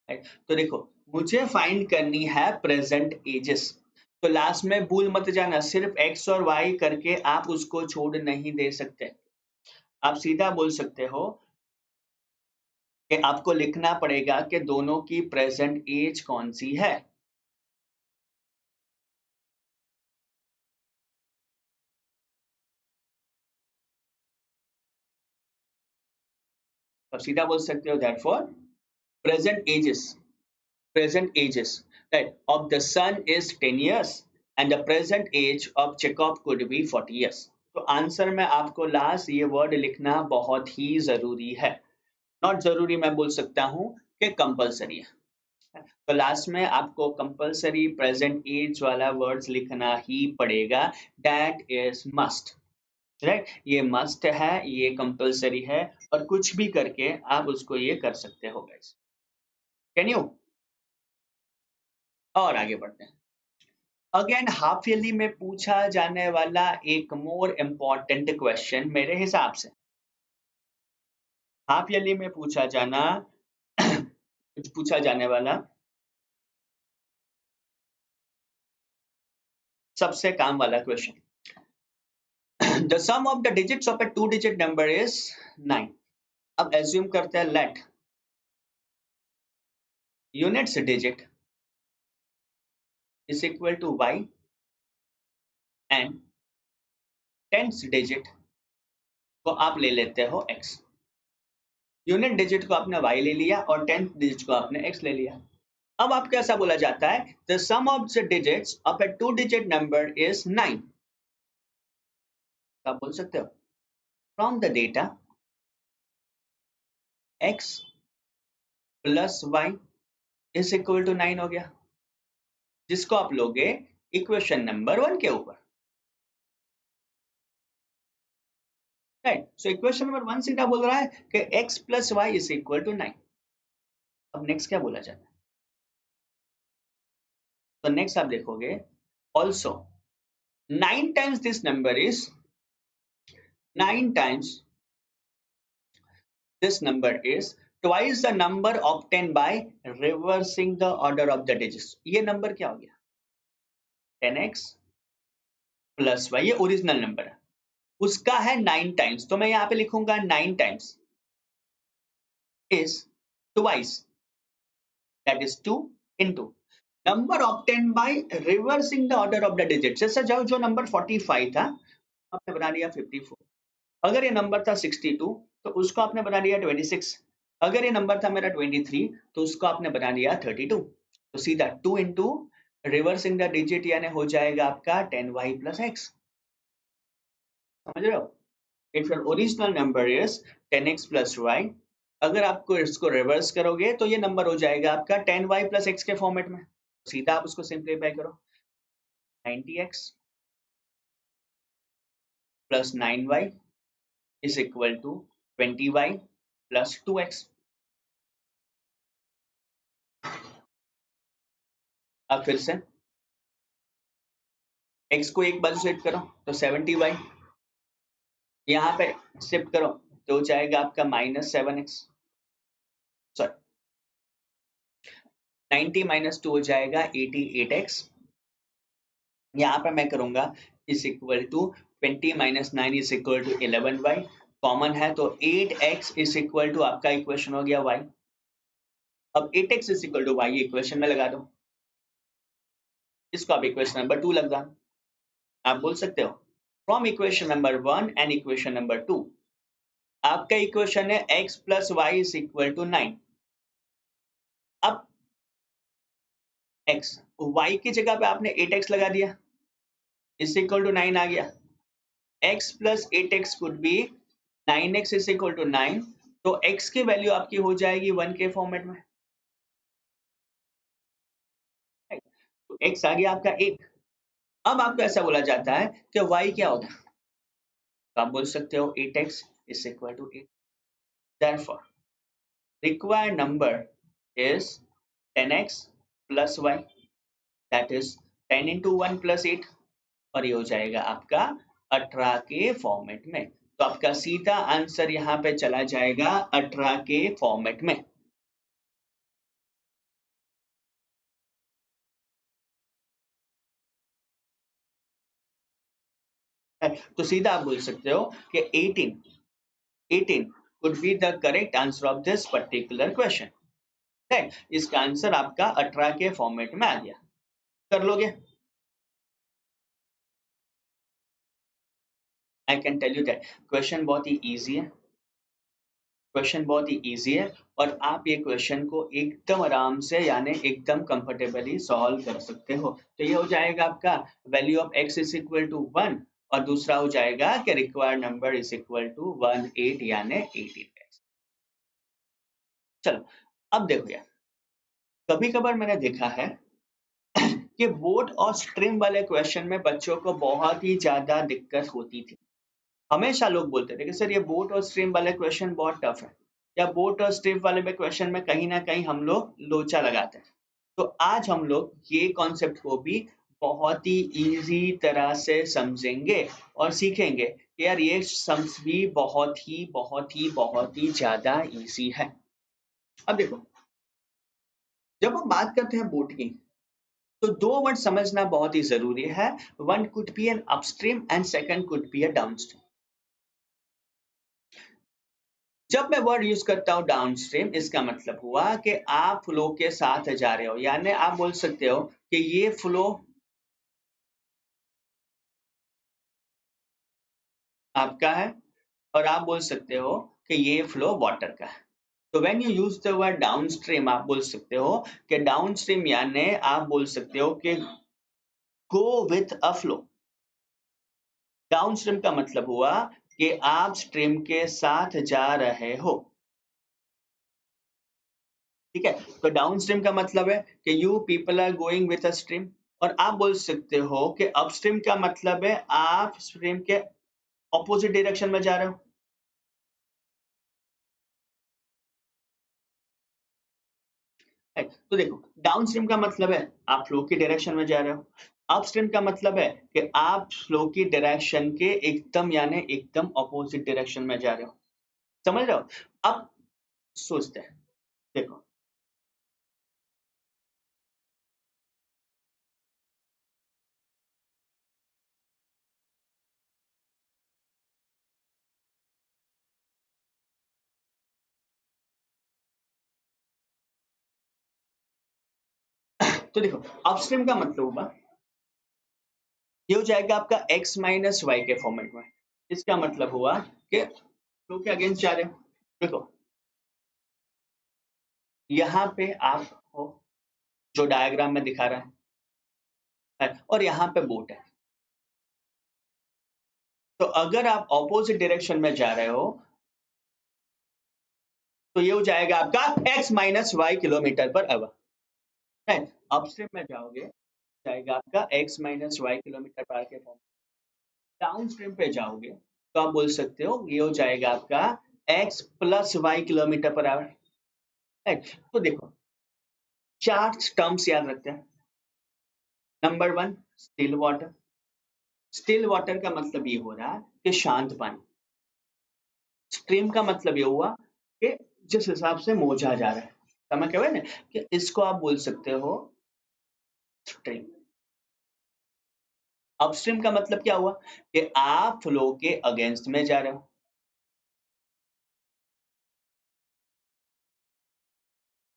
राइट, तो देखो मुझे फाइंड करनी है प्रेजेंट एजेस, तो लास्ट में भूल मत जाना, सिर्फ x और y करके आप उसको छोड़ नहीं दे सकते। आप सीधा बोल सकते हो कि आपको लिखना पड़ेगा कि दोनों की प्रेजेंट एज कौन सी है। आप सीधा बोल सकते हो therefore present ages, present ages, right, of the son is 10 years and the present age of Jacob could be 40 years। तो आंसर में आपको लास्ट ये वर्ड लिखना बहुत ही जरूरी है। नॉट जरूरी मैं बोल सकता हूँ कि कंपलसरी है। तो लास्ट में आपको कंपलसरी प्रेजेंट एज वाला वर्ड्स लिखना ही पड़ेगा, दैट इज मस्ट। राइट, ये मस्ट है, ये कंपलसरी है, और कुछ भी करके आप उसको ये कर सकते हो गाइस। Can you? और आगे बढ़ते हैं। अगेन हाफ ईयरली में पूछा जाने वाला एक मोर इम्पोर्टेंट क्वेश्चन मेरे हिसाब से, हाफ ईयरली में पूछा जाने वाला सबसे काम वाला question. The sum of the digits of a 2 digit number is 9। अब एज्यूम करते हैं let units digit is equal to y and tens digit को आप ले लेते हो x। यूनिट डिजिट को आपने y ले लिया और टेंथ डिजिट को आपने x ले लिया। अब आपको ऐसा बोला जाता है the sum of the digits of a 2 digit number is 9। आप बोल सकते हो from the data x plus y is equal to 9 हो गया, जिसको आप लोगे इक्वेशन नंबर 1 के ऊपर। राइट, सो इक्वेशन नंबर 1 सीधा बोल रहा है कि x plus y is equal to 9। अब नेक्स्ट क्या बोला जाता है? तो नेक्स्ट आप देखोगे also 9 times this number is 9 times this number is twice the number obtained by reversing the order of the digits। ये नंबर क्या हो गया? 10x प्लस y, ये ओरिजिनल नंबर है, उसका है 9 टाइम्स, तो मैं यहाँ पे लिखूंगा 9 times is twice, that is 2 into number obtained by reversing the order of the digits। जैसे जो नंबर 45 था आपने बना दिया 54, अगर ये नंबर था 62 तो उसको आपने बना दिया 26, अगर ये नंबर था मेरा 23 तो उसको आपने बना दिया 32। तो सीधा 2 इंटू रिवर्सिंग द डिजिट यानी हो जाएगा आपका 10y प्लस x। समझ रहे हो? If your original number is 10x plus y, अगर आपको इसको रिवर्स करोगे तो ये नंबर हो जाएगा आपका 10y प्लस x के फॉर्मेट में। सीधा आप उसको सिंप्लीफाई करो, 90x plus 9y is equal to 20y plus 2x। अब फिर से x को एक बाजू शिफ्ट करो तो 70y, यहाँ पे शिफ्ट करो तो हो जाएगा आपका -7x, सॉरी 90 - 2 हो जाएगा 88x। यहाँ पर मैं करूंगा is equal to 20 - 9 is equal to 11y, common है तो 8x इज इक्वल टू आपका इक्वेशन हो गया y। अब 8x is equal to y equation में लगा दो, इसको आप इक्वेशन नंबर 2 लगा, आप बोल सकते हो from equation number 1 and equation number 2 आपका इक्वेशन है x plus y is equal to 9। अब x y की जगह पे आपने 8x लगा दिया, इज इक्वल टू 9 आ गया। x plus 8x could be 9x is equal to 9, तो x की वैल्यू आपकी हो जाएगी 1 के फॉर्मेट में, तो x आ गया आपका 1। अब आपको ऐसा बोला जाता है कि y क्या होता है, तो आप बोल सकते हो 8x is equal to 8। Therefore, required number is 10x plus y, that is 10 into 1 plus 8, और ये हो जाएगा आपका 18 के फॉर्मेट में। तो आपका सीधा आंसर यहाँ पे चला जाएगा 18 के फॉर्मेट में। तो सीधा आप बोल सकते हो कि 18 could be the correct answer of this particular question, right. इसका आंसर आपका 18 के फॉर्मेट में आ गया, कर लोगे। I can tell you that question बहुत ही इजी है, क्वेश्चन बहुत ही इजी है, और आप ये क्वेश्चन को एकदम आराम से यानी एकदम कंफर्टेबली सॉल्व कर सकते हो। तो ये हो जाएगा आपका value of x is equal to 1, और दूसरा हो जाएगा कि required number is equal to 18 यानी 18x। चलो अब देखो यार, कभी कभार मैंने देखा है कि बोर्ड और स्ट्रीम वाले क्वेश्चन में बच्चों को बहुत ही ज्यादा दिक्कत होती थी। हमेशा लोग बोलते थे कि सर ये बोट और स्ट्रीम वाले क्वेश्चन बहुत टफ है, या बोट और स्ट्रीम वाले में क्वेश्चन में कहीं ना कहीं हम लोग लोचा लगाते हैं। तो आज हम लोग ये कॉन्सेप्ट को भी बहुत ही इजी तरह से समझेंगे और सीखेंगे कि यार ये सम्स भी बहुत ही ज्यादा इजी है। अब देखो, जब हम बात करते हैं बोट की, तो दो वर्ड समझना बहुत ही जरूरी है। One could be an upstream and second could be a downstream. जब मैं वर्ड यूज करता हूँ डाउनस्ट्रीम, इसका मतलब हुआ कि आप फ्लो के साथ जा रहे हो, यानी आप बोल सकते हो कि ये फ्लो आपका है, और आप बोल सकते हो कि ये फ्लो वाटर का है। तो when you use the word downstream, आप बोल सकते हो कि डाउनस्ट्रीम यानी आप बोल सकते हो कि go with a flow. Downstream का मतलब हुआ कि आप स्ट्रीम के साथ जा रहे हो, ठीक है। तो डाउनस्ट्रीम का मतलब है कि you people are going with a stream, और आप बोल सकते हो कि अपस्ट्रीम का मतलब है आप स्ट्रीम के ऑपोजिट डायरेक्शन में जा रहे हो, है? तो देखो, डाउनस्ट्रीम का मतलब है आप फ्लो की डायरेक्शन में जा रहे हो, अपस्ट्रीम का मतलब है कि आप फ्लो की डायरेक्शन के एकदम यानी एकदम ऑपोजिट डायरेक्शन में जा रहे हो। समझ रहे हो? अब सोचते हैं, देखो, तो देखो, अपस्ट्रीम का मतलब होगा ये हो जाएगा आपका x माइनस वाई के फॉर्मेट में। इसका मतलब हुआ कि फ्लो के अगेंस्ट जा रहे हो। देखो, यहाँ पे आप हो जो डायग्राम में दिखा रहा है, और यहाँ पे बोट है। तो अगर आप ऑपोजिट डायरेक्शन में जा रहे हो, तो ये हो जाएगा आपका x minus y kilometre per hour, है। अपस्ट्रीम में जाओगे, जाएगा आपका x minus y kilometre per hour के फॉर्म। डाउन स्ट्रीम पे जाओगे तो आप बोल सकते हो ये हो जाएगा आपका x plus y kilometre per hour, right. तो देखो 4 टर्म्स याद रखते हैं। Number 1 still water. Still water का मतलब ये हो रहा है कि शांत पानी। स्ट्रीम का मतलब ये हुआ कि जिस हिसाब से मोजा जा रहा है, समझ गए ना, कि इसको आप बोल सकते हो स्ट्रीम। अपस्ट्रीम का मतलब क्या हुआ कि आप फ्लो के अगेंस्ट में जा रहे हो।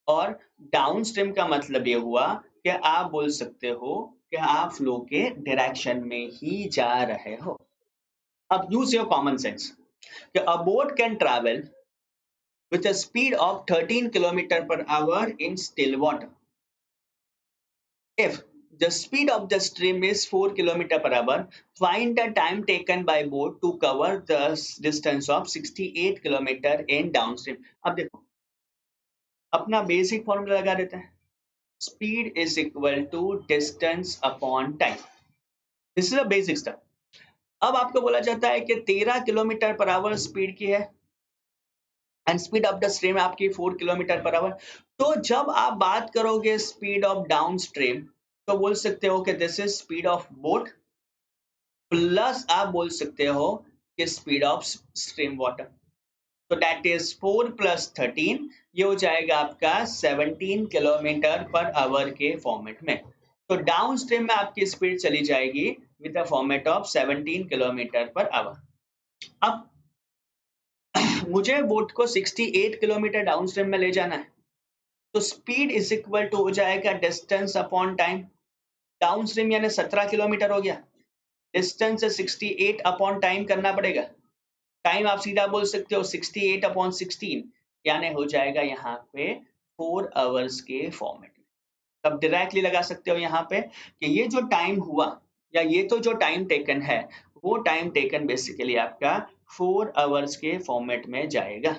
और डाउनस्ट्रीम का मतलब ये हुआ कि आप बोल सकते हो कि आप फ्लो के डायरेक्शन में ही जा रहे हो। अब यूज योर कॉमन सेंस कि अ boat can travel with a speed of 13 km per hour in still water. If the speed of the stream is 4 km per hour, find the time taken by boat to cover the distance of 68 km in downstream. अब देखो अपना बेसिक फॉर्मूला लगा देते हैं। Speed is equal to distance upon time. This is a basic step. अब आपको बोला जाता है कि 13 किलोमीटर पर आवर स्पीड की है and speed of the stream आपकी 4 किलोमीटर पर आवर। तो जब आप बात करोगे स्पीड ऑफ डाउन स्ट्रीम, तो बोल सकते हो कि this is speed of boat plus आप बोल सकते हो कि स्पीड ऑफ स्ट्रीम वाटर। तो दैट इज 4 प्लस 13, ये हो जाएगा आपका 17 किलोमीटर पर आवर के फॉर्मेट में। तो डाउन स्ट्रीम में आपकी स्पीड चली जाएगी with the format of 17 kilometre per our. अब मुझे बोट को 68 किलोमीटर डाउन स्ट्रीम में ले जाना है, तो स्पीड इज इक्वल टू हो जाएगा distance upon time. Down stream यानी 17 किलोमीटर हो गया, डिस्टेंस से 68 अपॉन टाइम करना पड़ेगा। टाइम आप सीधा बोल सकते हो 68 अपॉन 16, यानी हो जाएगा यहाँ पे 4 आवर्स के फॉर्मेट में। तब डायरेक्टली लगा सकते हो यहाँ पे कि ये जो टाइम हुआ या ये तो जो टाइम टेकन है, वो टाइम टेकन बेसिकली आपका 4 आवर्स के फॉर्मेट में जाएगा।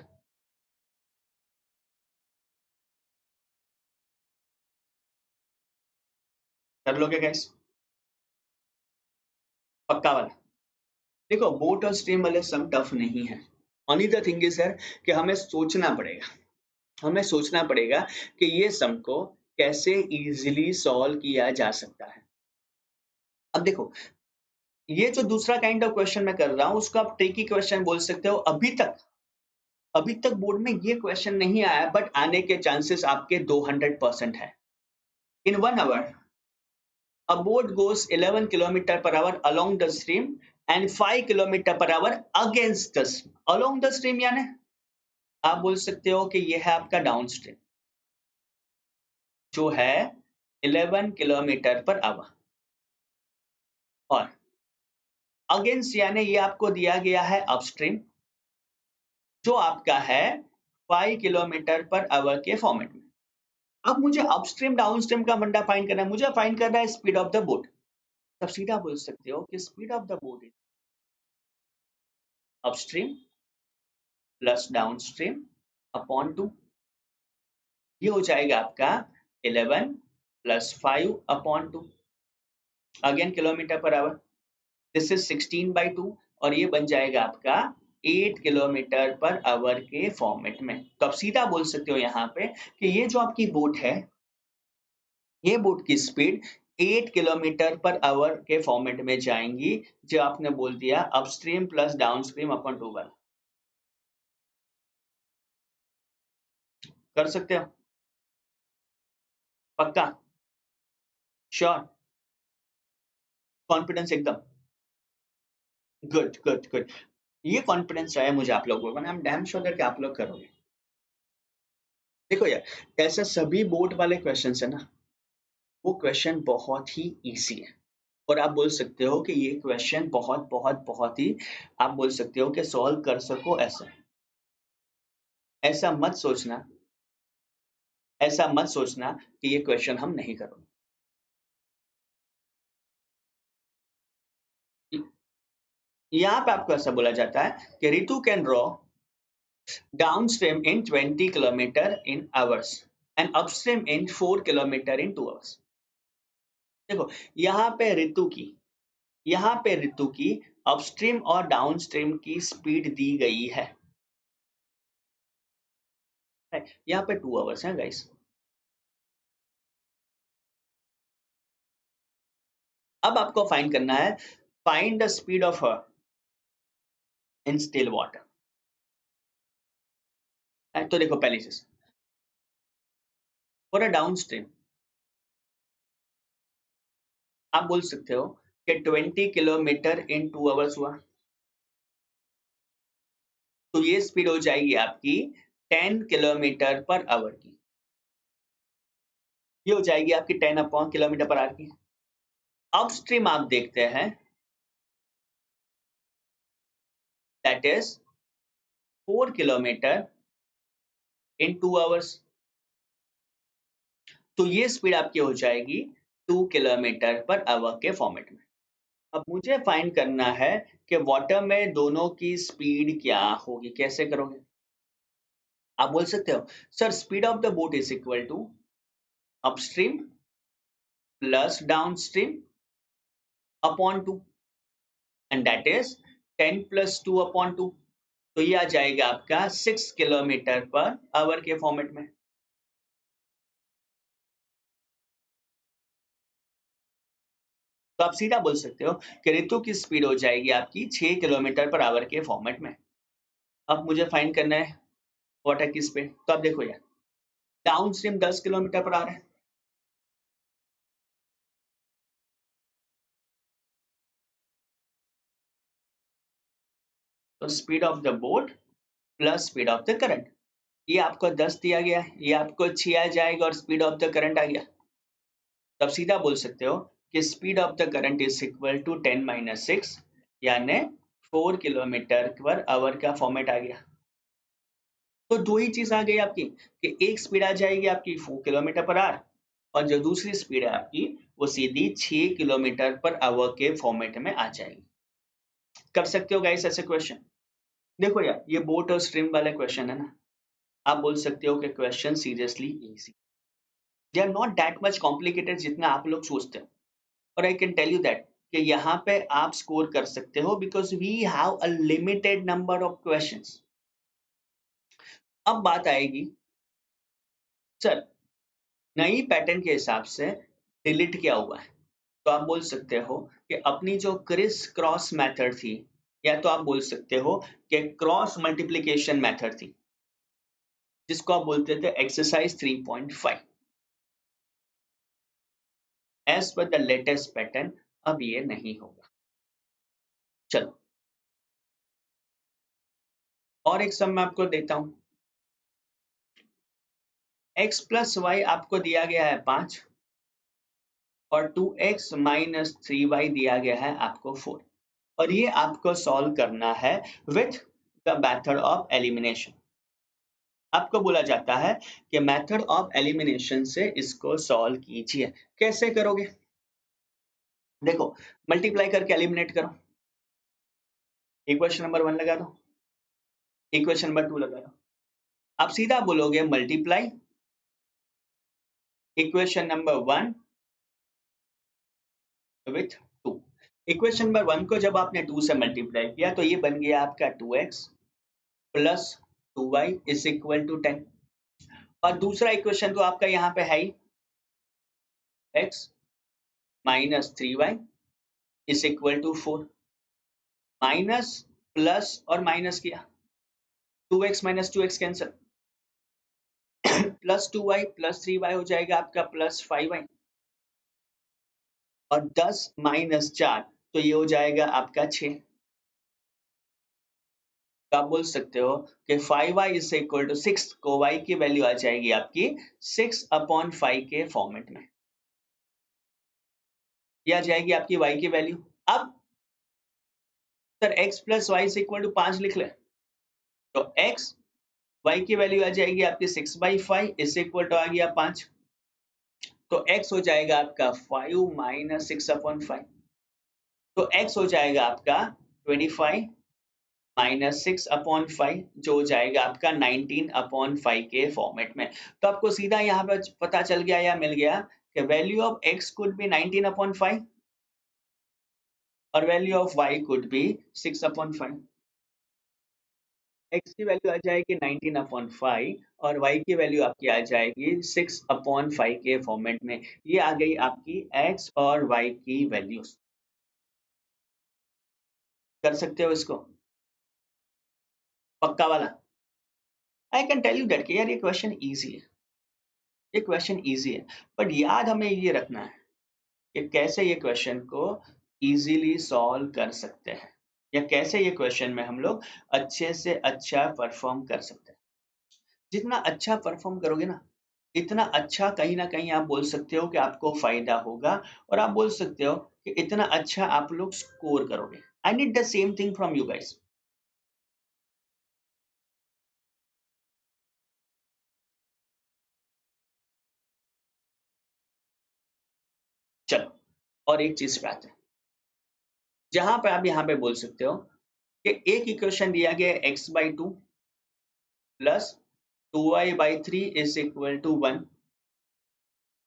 कर लोगे गाइस? पक्का वाला? देखो बोट और स्ट्रीम वाले सम टफ नहीं है। Only the thing is sir कि हमें सोचना पड़ेगा। हमें सोचना पड़ेगा कि ये सम को कैसे इजीली सॉल्व किया जा सकता है। अब देखो ये जो दूसरा काइंड ऑफ क्वेश्चन मैं कर रहा हूँ उसको आप ट्रिकी क्वेश्चन बोल सकते हो। अभी तक बोर्ड में ये क्वेश्चन नहीं आया, बट आने के चांसेस आपके 200% है। इन 1 hour a boat goes 11 kilometer per hour along the stream and 5 kilometer per hour against the stream. Along the stream यानी आप बोल सकते हो कि ये है आपका डाउन स्ट्रीम जो है 11 किलोमीटर पर आवर, और अगेंस्ट यानी ये आपको दिया गया है अपस्ट्रीम जो आपका है 5 किलोमीटर पर आवर के फॉर्मेट में। अब मुझे अपस्ट्रीम डाउनस्ट्रीम का फंडा फाइंड करना है, मुझे फाइंड करना है स्पीड ऑफ द बोट। तब सीधा बोल सकते हो कि speed of the boat is upstream plus downstream upon 2। ये हो जाएगा आपका 11 plus 5 upon 2, again kilometre per our. This is 16/2 और ये बन जाएगा आपका 8 किलोमीटर पर आवर के फॉर्मेट में। तो आप सीधा बोल सकते हो यहाँ पे कि ये जो आपकी बोट है, ये बोट की स्पीड 8 किलोमीटर पर आवर के फॉर्मेट में जाएंगी, जो आपने बोल दिया अपस्ट्रीम प्लस डाउनस्ट्रीम अपॉन 2 बार। कर सकते हो? पक्का? श्योर? कॉन्फिडेंस एकदम? Good good good. ये कॉन्फिडेंस है मुझे आप लोगों को, I am damn sure that आप लोग करोगे। देखो यार ऐसे सभी बोर्ड वाले क्वेश्चन है ना, वो क्वेश्चन बहुत ही इजी है। और आप बोल सकते हो कि ये क्वेश्चन बहुत बहुत बहुत ही आप बोल सकते हो कि सॉल्व कर सको ऐसे। ऐसा मत सोचना, ऐसा मत सोचना कि ये क्वेश्चन हम नहीं करोगे। यहाँ पे आपको ऐसा बोला जाता है कि Ritu can draw downstream in 20 kilometre in hours and upstream in 4 kilometre in 2 hours. देखो यहाँ पे ऋतु की, यहाँ पे ऋतु की अपस्ट्रीम और डाउनस्ट्रीम की स्पीड दी गई है। यहाँ पे 2 आवर्स हैं गाइस। अब आपको फाइंड करना है, find the speed of in still water. तो देखो पहली चीज, फॉर अ डाउन स्ट्रीम आप बोल सकते हो कि 20 किलोमीटर इन 2 आवर्स हुआ, तो ये स्पीड हो जाएगी आपकी 10 किलोमीटर पर आवर की। ये हो जाएगी आपकी 10 अपॉन किलोमीटर पर आवर की। अपस्ट्रीम आप देखते हैं, that is 4 kilometre in 2 hours, तो ये स्पीड आपकी हो जाएगी 2 किलोमीटर पर आवर के फॉर्मेट में। अब मुझे फाइंड करना है कि वाटर में दोनों की स्पीड क्या होगी। कैसे करोगे? आप बोल सकते हो sir speed of the boat is equal to upstream plus downstream upon 2 and that is 10 + 2/2। तो ये आ जाएगा आपका 6 किलोमीटर पर आवर के फॉर्मेट में। तो आप सीधा बोल सकते हो कि ऋतु की स्पीड हो जाएगी आपकी 6 किलोमीटर पर आवर के फॉर्मेट में। अब मुझे फाइंड करना है वाटर की स्पीड। तो अब देखो यार, डाउन स्ट्रीम 10 किलोमीटर पर आ रहा है, तो speed of the boat plus speed of the current, ये आपको 10 दिया गया है, ये आपको 6 आ जाएगा और स्पीड ऑफ द करंट आ गया। तब सीधा बोल सकते हो कि speed of the current is equal to 10 - 6, यानी 4 किलोमीटर पर आवर का फॉर्मेट आ गया। तो दो ही चीज आ गई आपकी, कि एक स्पीड आ जाएगी आपकी 4 किलोमीटर पर आवर, और जो दूसरी स्पीड है आपकी वो सीधी 6 किलोमीटर पर आवर के फॉर्मेट में आ जाएगी। कर सकते हो गाइस ऐसे क्वेश्चन? देखो यार, ये बोट और स्ट्रीम वाले क्वेश्चन है ना, आप बोल सकते हो कि question seriously easy, they are not that much complicated जितना आप लोग सोचते हो। और I can tell you that कि यहाँ पे आप स्कोर कर सकते हो because we have a limited number of questions. अब बात आएगी सर नई पैटर्न के हिसाब से डिलीट क्या हुआ है। तो आप बोल सकते हो कि अपनी जो क्रिस क्रॉस मेथड थी, या तो आप बोल सकते हो कि क्रॉस मल्टीप्लिकेशन मेथड थी, जिसको आप बोलते थे exercise 3.5, as per the latest pattern अब ये नहीं होगा। चलो और एक सम मैं आपको देता हूं। x प्लस वाई आपको दिया गया है 5, और 2x - 3y दिया गया है आपको 4, और ये आपको सॉल्व करना है with the method of elimination. आपको बोला जाता है कि मेथड ऑफ एलिमिनेशन से इसको सॉल्व कीजिए। कैसे करोगे? देखो, मल्टीप्लाई करके एलिमिनेट करो, इक्वेशन नंबर 1 लगा दो, इक्वेशन नंबर 2 लगा दो। आप सीधा बोलोगे multiply equation number 1 with 2। Equation number 1 को जब आपने 2 से मल्टीप्लाई किया तो ये बन गया आपका 2x plus 2y is equal to 10, और दूसरा इक्वेशन तो आपका यहाँ पे है ही, x - 3y is equal to 4। Minus plus और माइनस किया, 2x - 2x cancel, plus 2y plus 3y हो जाएगा आपका प्लस 5y, और 10 - 4 तो ये हो जाएगा आपका 6। तो आप बोल सकते हो कि 5y इज इक्वल टू 6 को y की वैल्यू आ जाएगी आपकी 6/5 के फॉर्मेट में। ये आ जाएगी आपकी y की वैल्यू। अब sir x plus y is equal to 5 लिख ले, तो x y की वैल्यू आ जाएगी आपकी 6/5 इज इक्वल टू आ गया 5, तो x हो जाएगा आपका 5 - 6/5, तो x हो जाएगा आपका 25 -6/5, जो हो जाएगा आपका 19/5 के फॉर्मेट में। तो आपको सीधा यहाँ पे पता चल गया या मिल गया कि value of x could be 19/5 और value of y could be 6/5। x की वैल्यू आ जाएगी 19/5 और y की वैल्यू आपकी आ जाएगी 6/5 के फॉर्मेट में। ये आ गई आपकी x और y की वैल्यूज। कर सकते हो इसको पक्का वाला। I can tell you that कि यार ये क्वेश्चन इजी है, ये क्वेश्चन इजी है, बट याद हमें ये रखना है कि कैसे ये क्वेश्चन को इजीली सॉल्व कर सकते हैं, या कैसे ये क्वेश्चन में हम लोग अच्छे से अच्छा परफॉर्म कर सकते हैं। जितना अच्छा परफॉर्म करोगे ना, इतना अच्छा कहीं ना कहीं आप बोल सकते हो कि आपको फायदा होगा, और आप बोल सकते हो कि इतना अच्छा आप लोग स्कोर करोगे। I need the same thing from you guys. चलो, और एक चीज पे आते हैं, जहां पे आप यहाँ पे बोल सकते हो कि एक इक्वेशन दिया गया है x/2 plus 2y/3 is equal to 1,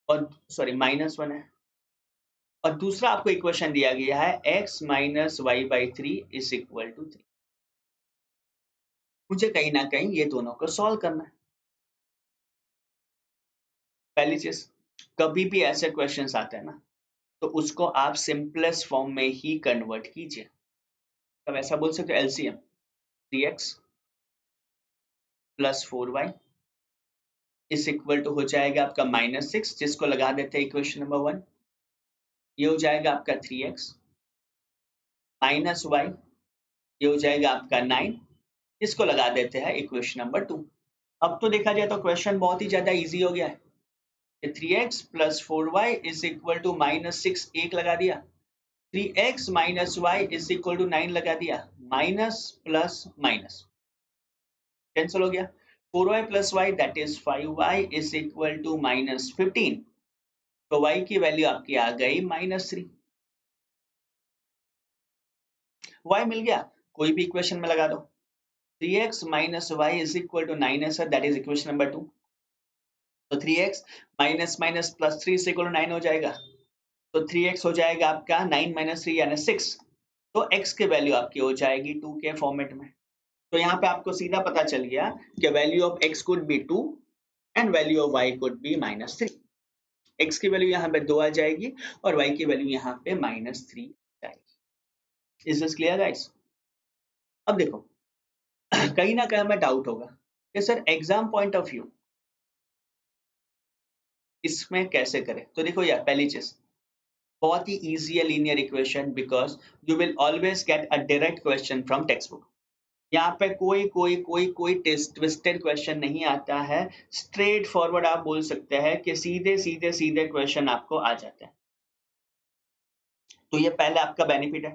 और सॉरी -1 है, और दूसरा आपको इक्वेशन दिया गया है x minus y/3 is equal to 3। मुझे कहीं ना कहीं ये दोनों को सॉल्व करना है। पहली चीज, कभी भी ऐसे क्वेश्चंस आते हैं ना, तो उसको आप सिंपलेस्ट फॉर्म में ही कन्वर्ट कीजिए। तब ऐसा बोल सकते हो एलसीएम 3x प्लस 4y इस इक्वल टू हो जाएगा आपका -6, जिसको लगा देते हैं इक्वेशन नंबर 1। ये हो जाएगा आपका 3x माइनस वाई, ये हो जाएगा आपका 9, इसको लगा देते हैं इक्वेशन नंबर 2। अब तो देखा जाए तो क्वेश्चन बहुत ही ज्यादा इजी हो गया है। 3x plus 4y is equal to -6, एक लगा दिया, 3x minus y is equal to 9 लगा दिया, माइनस प्लस माइनस कैंसिल हो गया, 4y plus y that is 5y is equal to -15, तो y की वैल्यू आपकी आ गई -3। y मिल गया, कोई भी इक्वेशन में लगा दो। 3x minus y is equal to 9 है sir, that is equation number 2। तो 3x minus minus plus 3 is equal to 9 हो जाएगा, तो 3x हो जाएगा आपका 9 माइनस 3 यानी 6, तो x की वैल्यू आपकी हो जाएगी 2 के फॉर्मेट में। तो यहाँ पे आपको सीधा पता चल गया कि value of x could be 2 and value of y could be -3। x की वैल्यू यहाँ पे 2 आ जाएगी और y की वैल्यू यहाँ पे -3 जाएगी। Is this clear guys? अब देखो, कहीं ना कहीं हमें डाउट होगा कि sir exam point of view इसमें कैसे करें। तो देखो यार, पहली चीज बहुत ही इजी है linear equation, because you will always get a direct question from text book. यहाँ पे कोई टेस्ट ट्विस्टेड क्वेश्चन नहीं आता है, स्ट्रेट फॉरवर्ड आप बोल सकते हैं कि सीधे सीधे सीधे क्वेश्चन आपको आ जाते हैं। तो ये पहले आपका बेनिफिट है,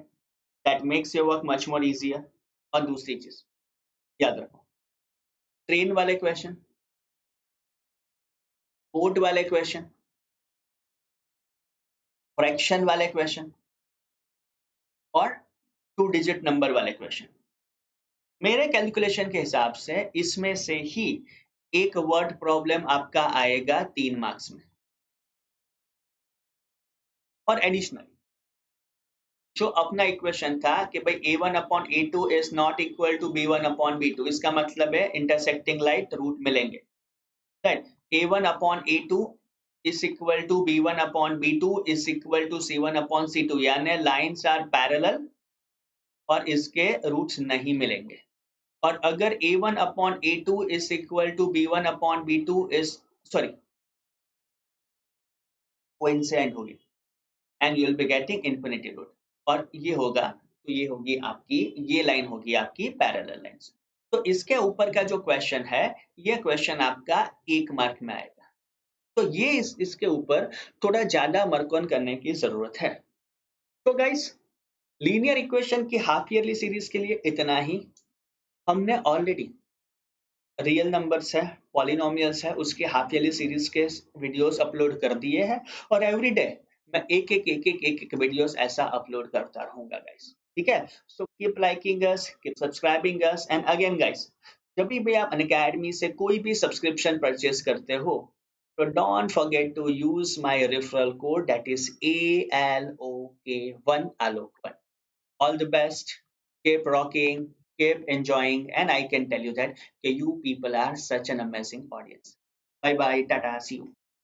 that makes your work much more easier. और दूसरी चीज याद रखो, ट्रेन वाले क्वेश्चन, बोर्ड वाले क्वेश्चन, फ्रैक्शन वाले क्वेश्चन और 2 डिजिट नंबर वाले क्वेश्चन, मेरे कैलकुलेशन के हिसाब से इसमें से ही एक वर्ड प्रॉब्लम आपका आएगा 3 मार्क्स में। और एडिशनल जो अपना इक्वेशन था कि भाई a1/a2 is not equal to b1/b2, इसका मतलब है इंटरसेक्टिंग लाइन रूट मिलेंगे, right. a1/a2 is equal to b1/b2 is equal to c1/c2, यानी लाइंस आर पैरेलल और इसके रूट्स नहीं मिलेंगे। और अगर a1/a2 is equal to b1/b2 is sorry coincident होगी, and you will be getting infinity root, और ये होगा, तो ये होगी आपकी, ये लाइन होगी आपकी पैरेलल लाइन। तो इसके ऊपर का जो क्वेश्चन है, ये क्वेश्चन आपका 1 मार्क में आएगा। तो ये इसके ऊपर थोड़ा ज्यादा वर्क ऑन करने की जरूरत है। तो गाइस, लीनियर इक्वेशन की हाफ ईयरली सीरीज के लिए इतना ही। हमने ऑलरेडी रियल नंबर्स है, पॉलिनोमियल्स है, उसके हाफ ईयरली सीरीज के वीडियोस अपलोड कर दिए हैं, और एवरी डे मैं एक एक वीडियोस ऐसा अपलोड करता रहूंगा गाइस, ठीक है। So keep liking us, keep subscribing us, and again guys, जब भी आप अनअकैडमी से कोई भी सब्सक्रिप्शन परचेज करते हो, तो don't forget to use my referral code, that is ALOK1 ALOK1। All the best, keep rocking. keep enjoying, and I can tell you that you people are such an amazing audience. Bye bye, tata, see you.